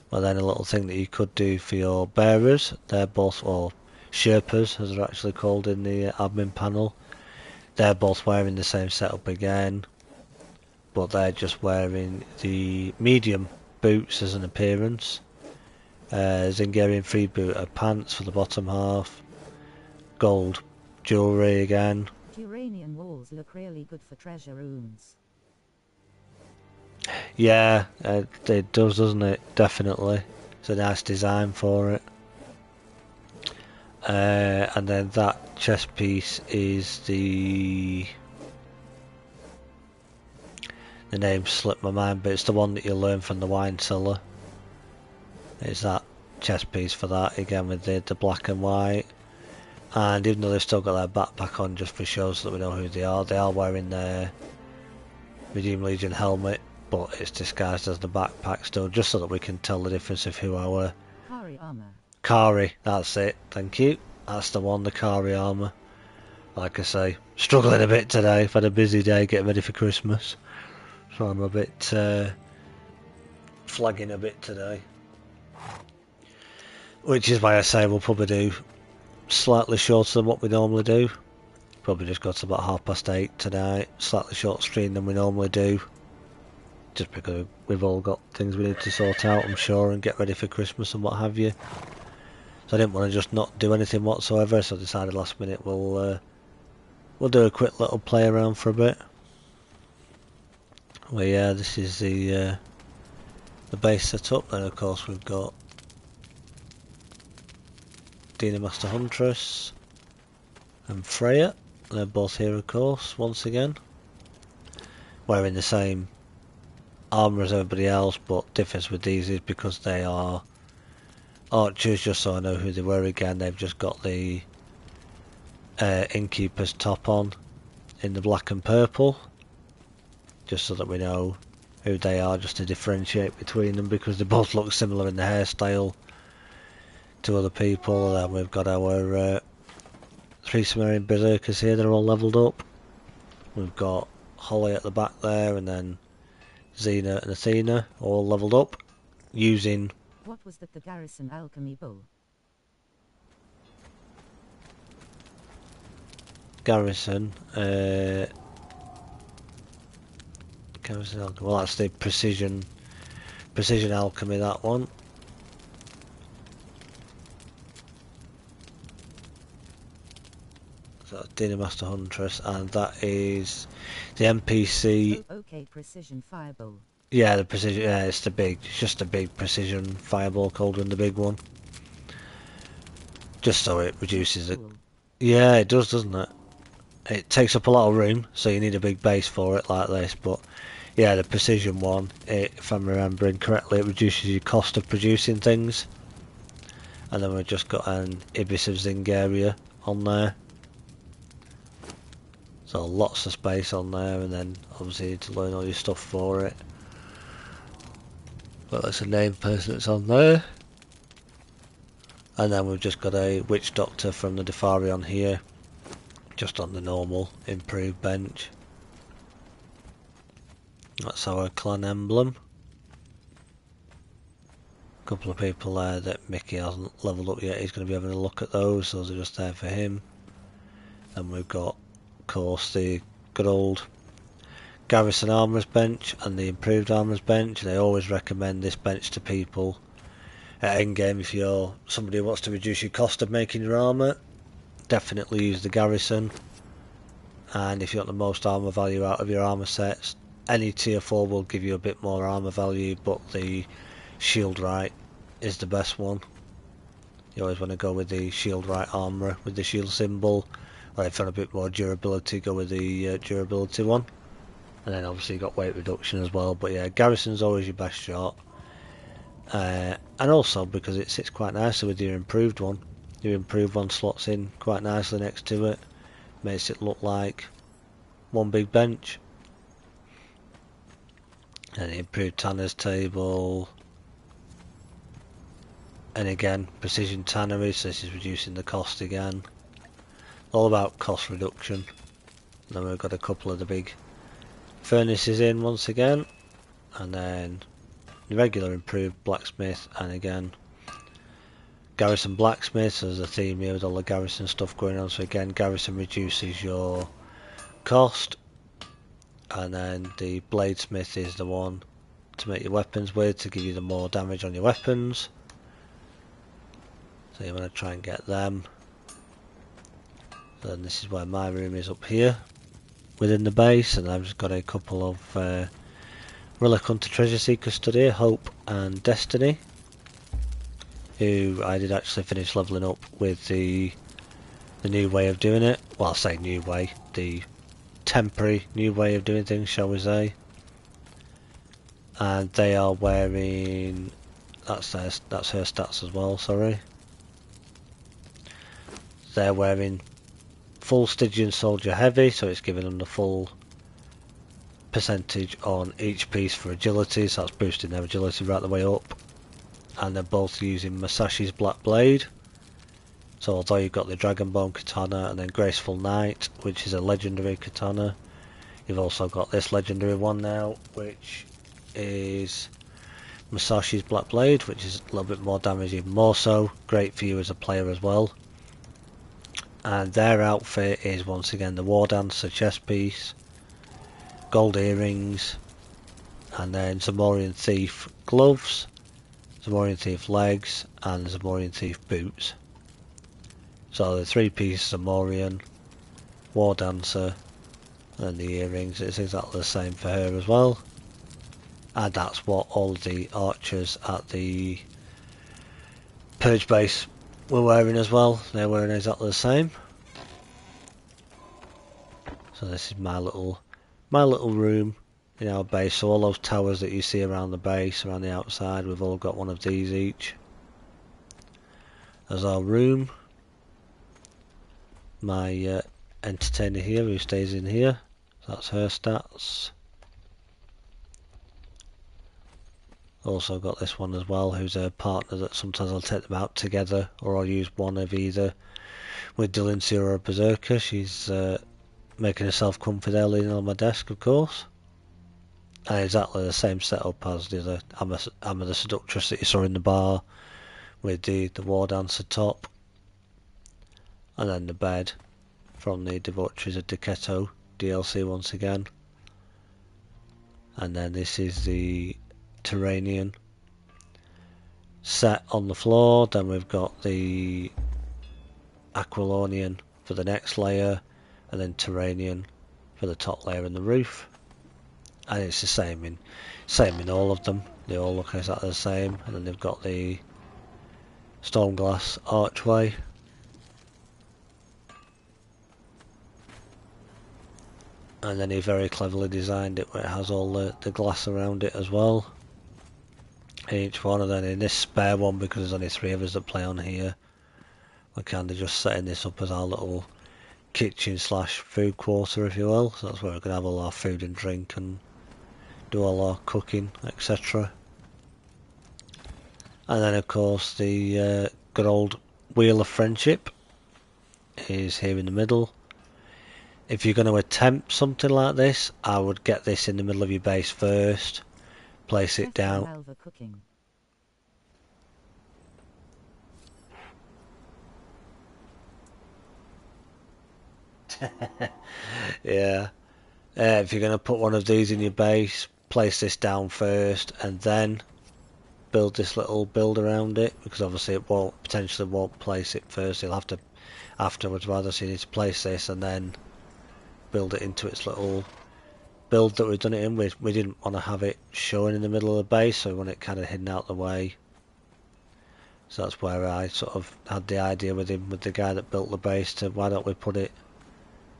But then a little thing that you could do for your bearers, they're both, or Sherpas as they're actually called in the admin panel, they're both wearing the same setup again, but they're just wearing the medium boots as an appearance. Zingarian freebooter pants for the bottom half, gold jewellery again. Uranian walls look really good for treasure rooms. Yeah, it does, doesn't it? Definitely. It's a nice design for it. And then that chest piece is the name slipped my mind, but it's the one that you learn from the wine cellar. It's that chest piece for that, again with the black and white. And even though they've still got their backpack on just for show so that we know who they are wearing their Redeem Legion helmet, but it's disguised as the backpack still, just so that we can tell the difference of who our Kari armor. Kari, that's it, thank you. That's the one, the Kari armor. Like I say, struggling a bit today. I've had a busy day getting ready for Christmas, so I'm a bit flagging a bit today. Which is why I say we'll probably do slightly shorter than what we normally do. Probably just got to about 8:30 tonight. Slightly short stream than we normally do. Just because we've all got things we need to sort out, I'm sure, and get ready for Christmas and what have you. So I didn't want to just not do anything whatsoever, so I decided last minute we'll do a quick little play around for a bit. Well, yeah, this is the base setup. Then of course we've got Dina Master Huntress and Freya. They're both here, of course, once again, wearing the same armour as everybody else, but difference with these is because they are archers, just so I know who they were again. They've just got the Innkeeper's top on in the black and purple, just so that we know who they are, just to differentiate between them, because they both look similar in the hairstyle to other people. And then we've got our 3 Sumerian Berserkers here, they're all levelled up. We've got Holly at the back there, and then Xena and Athena all levelled up using... What was that, the Garrison Alchemy Bow? Garrison, Garrison Alchemy, well that's the precision alchemy, that one. So that's Dina Master Huntress, and that is the NPC. Oh, okay, precision fireball. Yeah, the precision. Yeah, it's just a big precision fireball cauldron, the big one. Just so it reduces it. Cool. Yeah, it does, doesn't it? It takes up a lot of room, so you need a big base for it like this. But yeah, the precision one, if I'm remembering correctly, it reduces your cost of producing things. And then we've just got an Ibis of Zingaria on there. So lots of space on there, and then obviously you need to learn all your stuff for it. But that's a name person that's on there. And then we've just got a Witch Doctor from the Defari on here, just on the normal improved bench. That's our clan emblem. A couple of people there that Mickey hasn't leveled up yet, he's going to be having a look at those, those are just there for him. And we've got, of course, the good old Garrison Armourer's bench and the improved Armourer's bench. And I always recommend this bench to people at endgame. If you're somebody who wants to reduce your cost of making your armour, definitely use the Garrison. And if you want the most armour value out of your armour sets, any tier 4 will give you a bit more armour value, but the Shield Right is the best one. You always want to go with the Shield Right armourer with the shield symbol, or if you want a bit more durability, go with the durability one. And then obviously you got weight reduction as well, but yeah, Garrison's always your best shot. And also because it sits quite nicely with your improved one. Your improved one slots in quite nicely next to it, makes it look like one big bench. And the improved Tanner's table. And again, precision tannery, so this is reducing the cost again. All about cost reduction. And then we've got a couple of the big furnaces in once again. And then the regular improved blacksmith, and again Garrison blacksmith. So there's a theme here with all the Garrison stuff going on. So again, Garrison reduces your cost. And then the bladesmith is the one to make your weapons with, to give you the more damage on your weapons. So you want to try and get them. Then this is where my room is, up here within the base, and I've just got a couple of Relic Hunter Treasure Seeker stood here, Hope and Destiny, who I did actually finish levelling up with the new way of doing it. Well, I'll say new way, the temporary new way of doing things, shall we say. And they are wearing, that's her stats as well, sorry. They're wearing full Stygian Soldier Heavy, so it's giving them the full percentage on each piece for agility, so that's boosting their agility right the way up. And they're both using Masashi's Black Blade. So although you've got the Dragonbone Katana and then Graceful Knight, which is a legendary katana, you've also got this legendary one now, which is Masashi's Black Blade, which is a little bit more damage, even more so. Great for you as a player as well. And their outfit is once again the War Dancer chest piece, gold earrings, and then Zamorian Thief gloves, Zamorian Thief legs, and Zamorian Thief boots. So the 3-piece Zamorian, War Dancer, and the earrings, it's exactly the same for her as well. And that's what all the archers at the Purge base were wearing as well. They're wearing exactly the same. So this is my little room in our base. So all those towers that you see around the base, around the outside, we've all got one of these each as our room. My entertainer here, who stays in here, so that's her stats. Also got this one as well, who's a partner that sometimes I'll take them out together, or I'll use one of either with Delancey or a Berserker. She's making herself comfy there, leaning on my desk, of course. And exactly the same setup as the other Amma the Seductress that you saw in the bar, with the War Dancer top. And then the bed from the Debaucheries of Decetto DLC once again. And then this is the Terranian set on the floor. Then we've got the Aquilonian for the next layer, and then Terranian for the top layer and the roof. And it's the same in all of them. They all look exactly the same. And then they've got the Stormglass archway. And then he very cleverly designed it where it has all the glass around it as well. each one, and then in this spare one, because there's only 3 of us that play on here, we're kind of just setting this up as our little kitchen slash food quarter, if you will. So that's where we're going to have all our food and drink and do all our cooking, etc. And then of course the good old Wheel of Friendship is here in the middle. If you're going to attempt something like this, I would get this in the middle of your base first, place it down. Yeah. If you're going to put one of these in your base, place this down first and then build this little build around it, because obviously it potentially won't place it first. You'll have to afterwards, rather, so you need to place this and then build it into its little build that we've done it in. We didn't want to have it showing in the middle of the base, so we want it kind of hidden out the way. So that's where I sort of had the idea with the guy that built the base, to why don't we put it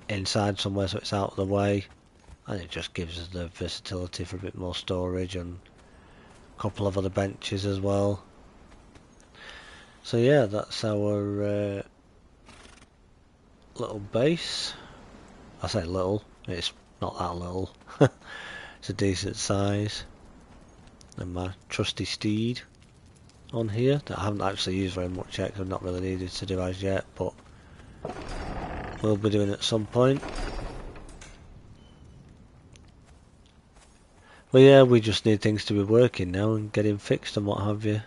inside somewhere so it's out of the way, and it just gives us the versatility for a bit more storage and a couple of other benches as well. So yeah, that's our little base. I say little, it's not that little. It's a decent size. And my trusty steed on here that I haven't actually used very much yet, because I've not really needed to do as yet, but we'll be doing it at some point. But yeah, we just need things to be working now and getting fixed and what have you,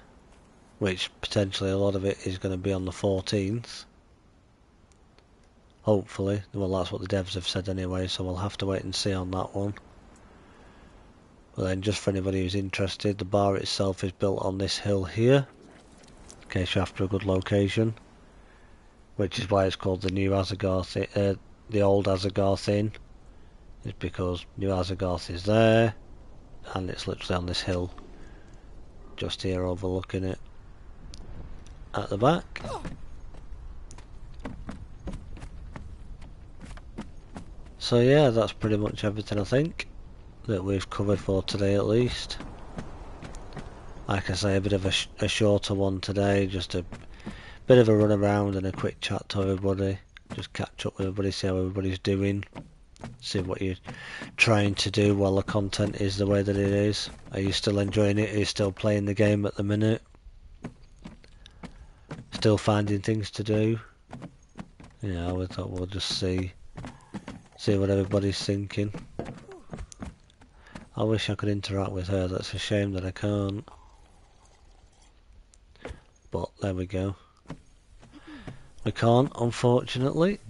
which potentially a lot of it is going to be on the 14th. Hopefully. Well, that's what the devs have said anyway, so we'll have to wait and see on that one. But then, just for anybody who's interested, the bar itself is built on this hill here, in case you're after a good location, which is why it's called the New Azagarth, the Old Azagarth Inn. It's because New Azagarth is there, and it's literally on this hill, just here overlooking it at the back. So yeah, that's pretty much everything I think that we've covered for today at least. Like I say, a bit of a shorter one today, just a bit of a run around and a quick chat to everybody, just catch up with everybody, see how everybody's doing, see what you're trying to do while the content is the way that it is. Are you still enjoying it? Are you still playing the game at the minute? Still finding things to do? Yeah, we thought we'll just see what everybody's thinking. I wish I could interact with her, that's a shame that I can't. But there we go. We can't, unfortunately.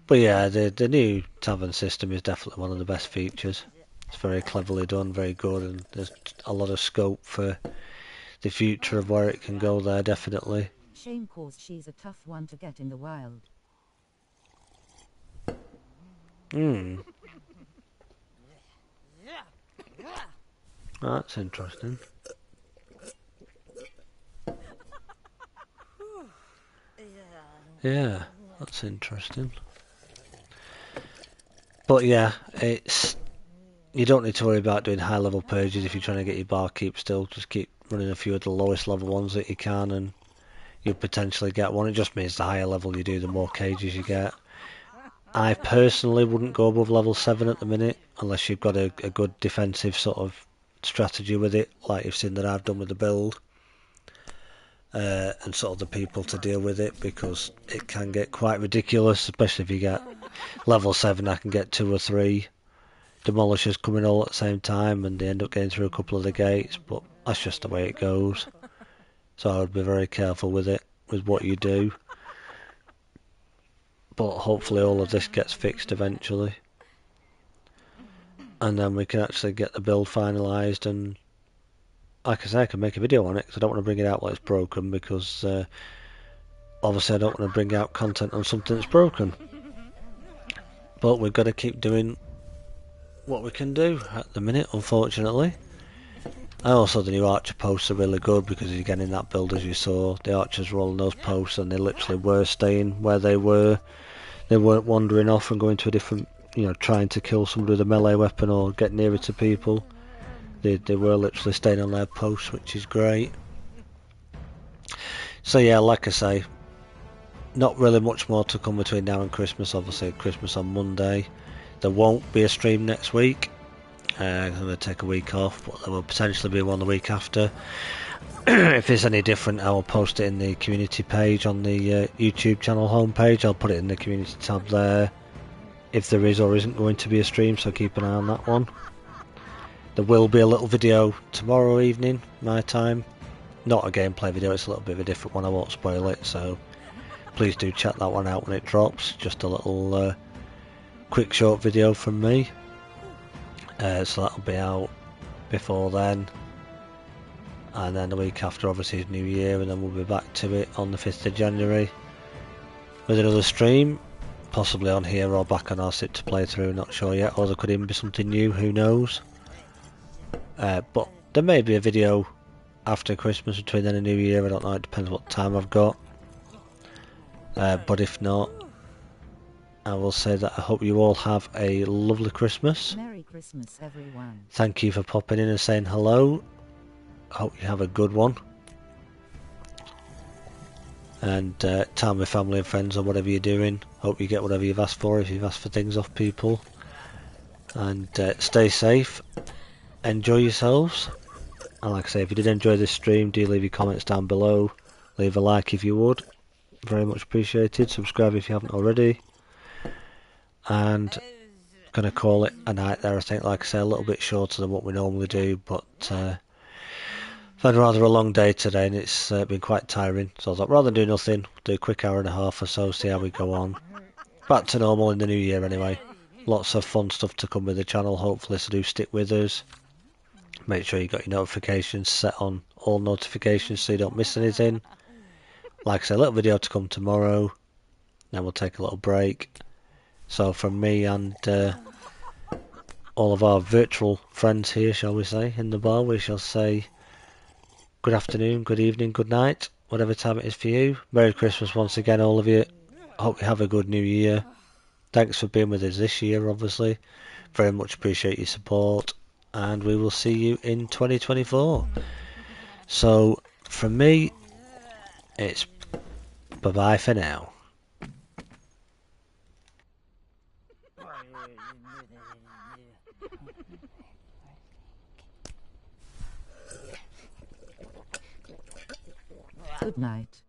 But yeah, the new tavern system is definitely one of the best features. It's very cleverly done, very good, and there's a lot of scope for the future of where it can go there, definitely. Shame, cause she's a tough one to get in the wild. That's interesting. Yeah, that's interesting. But yeah, you don't need to worry about doing high level purges if you're trying to get your barkeep still. Just keep running a few of the lowest level ones that you can and you'll potentially get one. It just means the higher level you do, the more cages you get. I personally wouldn't go above level 7 at the minute, unless you've got a good defensive sort of strategy with it, like you've seen that I've done with the build. And sort of the people to deal with it, because it can get quite ridiculous, especially if you get level 7. I can get 2 or 3 demolishers coming all at the same time and they end up getting through a couple of the gates, but that's just the way it goes. So I would be very careful with it, with what you do. But hopefully all of this gets fixed eventually, and then we can actually get the build finalised, and like I say, I can make a video on it, because I don't want to bring it out like it's broken, because obviously I don't want to bring out content on something that's broken. But we've got to keep doing what we can do at the minute, unfortunately. And also the new archer posts are really good, because you're getting that build as you saw. The archers were all on those posts and they literally were staying where they were they weren't wandering off and going to a different, you know, trying to kill somebody with a melee weapon or get nearer to people. They were literally staying on their posts, which is great. So yeah, like I say, not really much more to come between now and Christmas. Obviously Christmas on Monday. There won't be a stream next week. I'm going to take a week off, but there will potentially be one the week after. If it's any different, I will post it in the community page on the YouTube channel homepage. I'll put it in the community tab there if there is or isn't going to be a stream, so keep an eye on that one. There will be a little video tomorrow evening, my time. Not a gameplay video, it's a little bit of a different one, I won't spoil it, so please do check that one out when it drops. Just a little quick short video from me. So that'll be out before then. And then the week after obviously is New Year, and then we'll be back to it on the 5th of January with another stream. Possibly on here or back on our sit to play through, not sure yet. Or there could even be something new, who knows. But there may be a video after Christmas between then and New Year, I don't know, it depends what time I've got. But if not, I will say that I hope you all have a lovely Christmas. Merry Christmas, everyone. Thank you for popping in and saying hello. I hope you have a good one. And time with family and friends or whatever you're doing. Hope you get whatever you've asked for if you've asked for things off people. And stay safe. Enjoy yourselves. And like I say, if you did enjoy this stream, do leave your comments down below. Leave a like if you would. Very much appreciated. Subscribe if you haven't already. And gonna call it a night there, I think. Like I say, a little bit shorter than what we normally do, but I've had rather a long day today and it's been quite tiring, so I thought rather than do nothing, do a quick hour and a half or so, see how we go on. Back to normal in the new year anyway. Lots of fun stuff to come with the channel, hopefully, so do stick with us. Make sure you got your notifications set on all notifications so you don't miss anything. Like I say, a little video to come tomorrow, then we'll take a little break. So from me and all of our virtual friends here, shall we say, in the bar, we shall say good afternoon, good evening, good night, whatever time it is for you. Merry Christmas once again, all of you. Hope you have a good new year. Thanks for being with us this year, obviously. Very much appreciate your support. And we will see you in 2024. So, from me, it's bye-bye for now. Good night.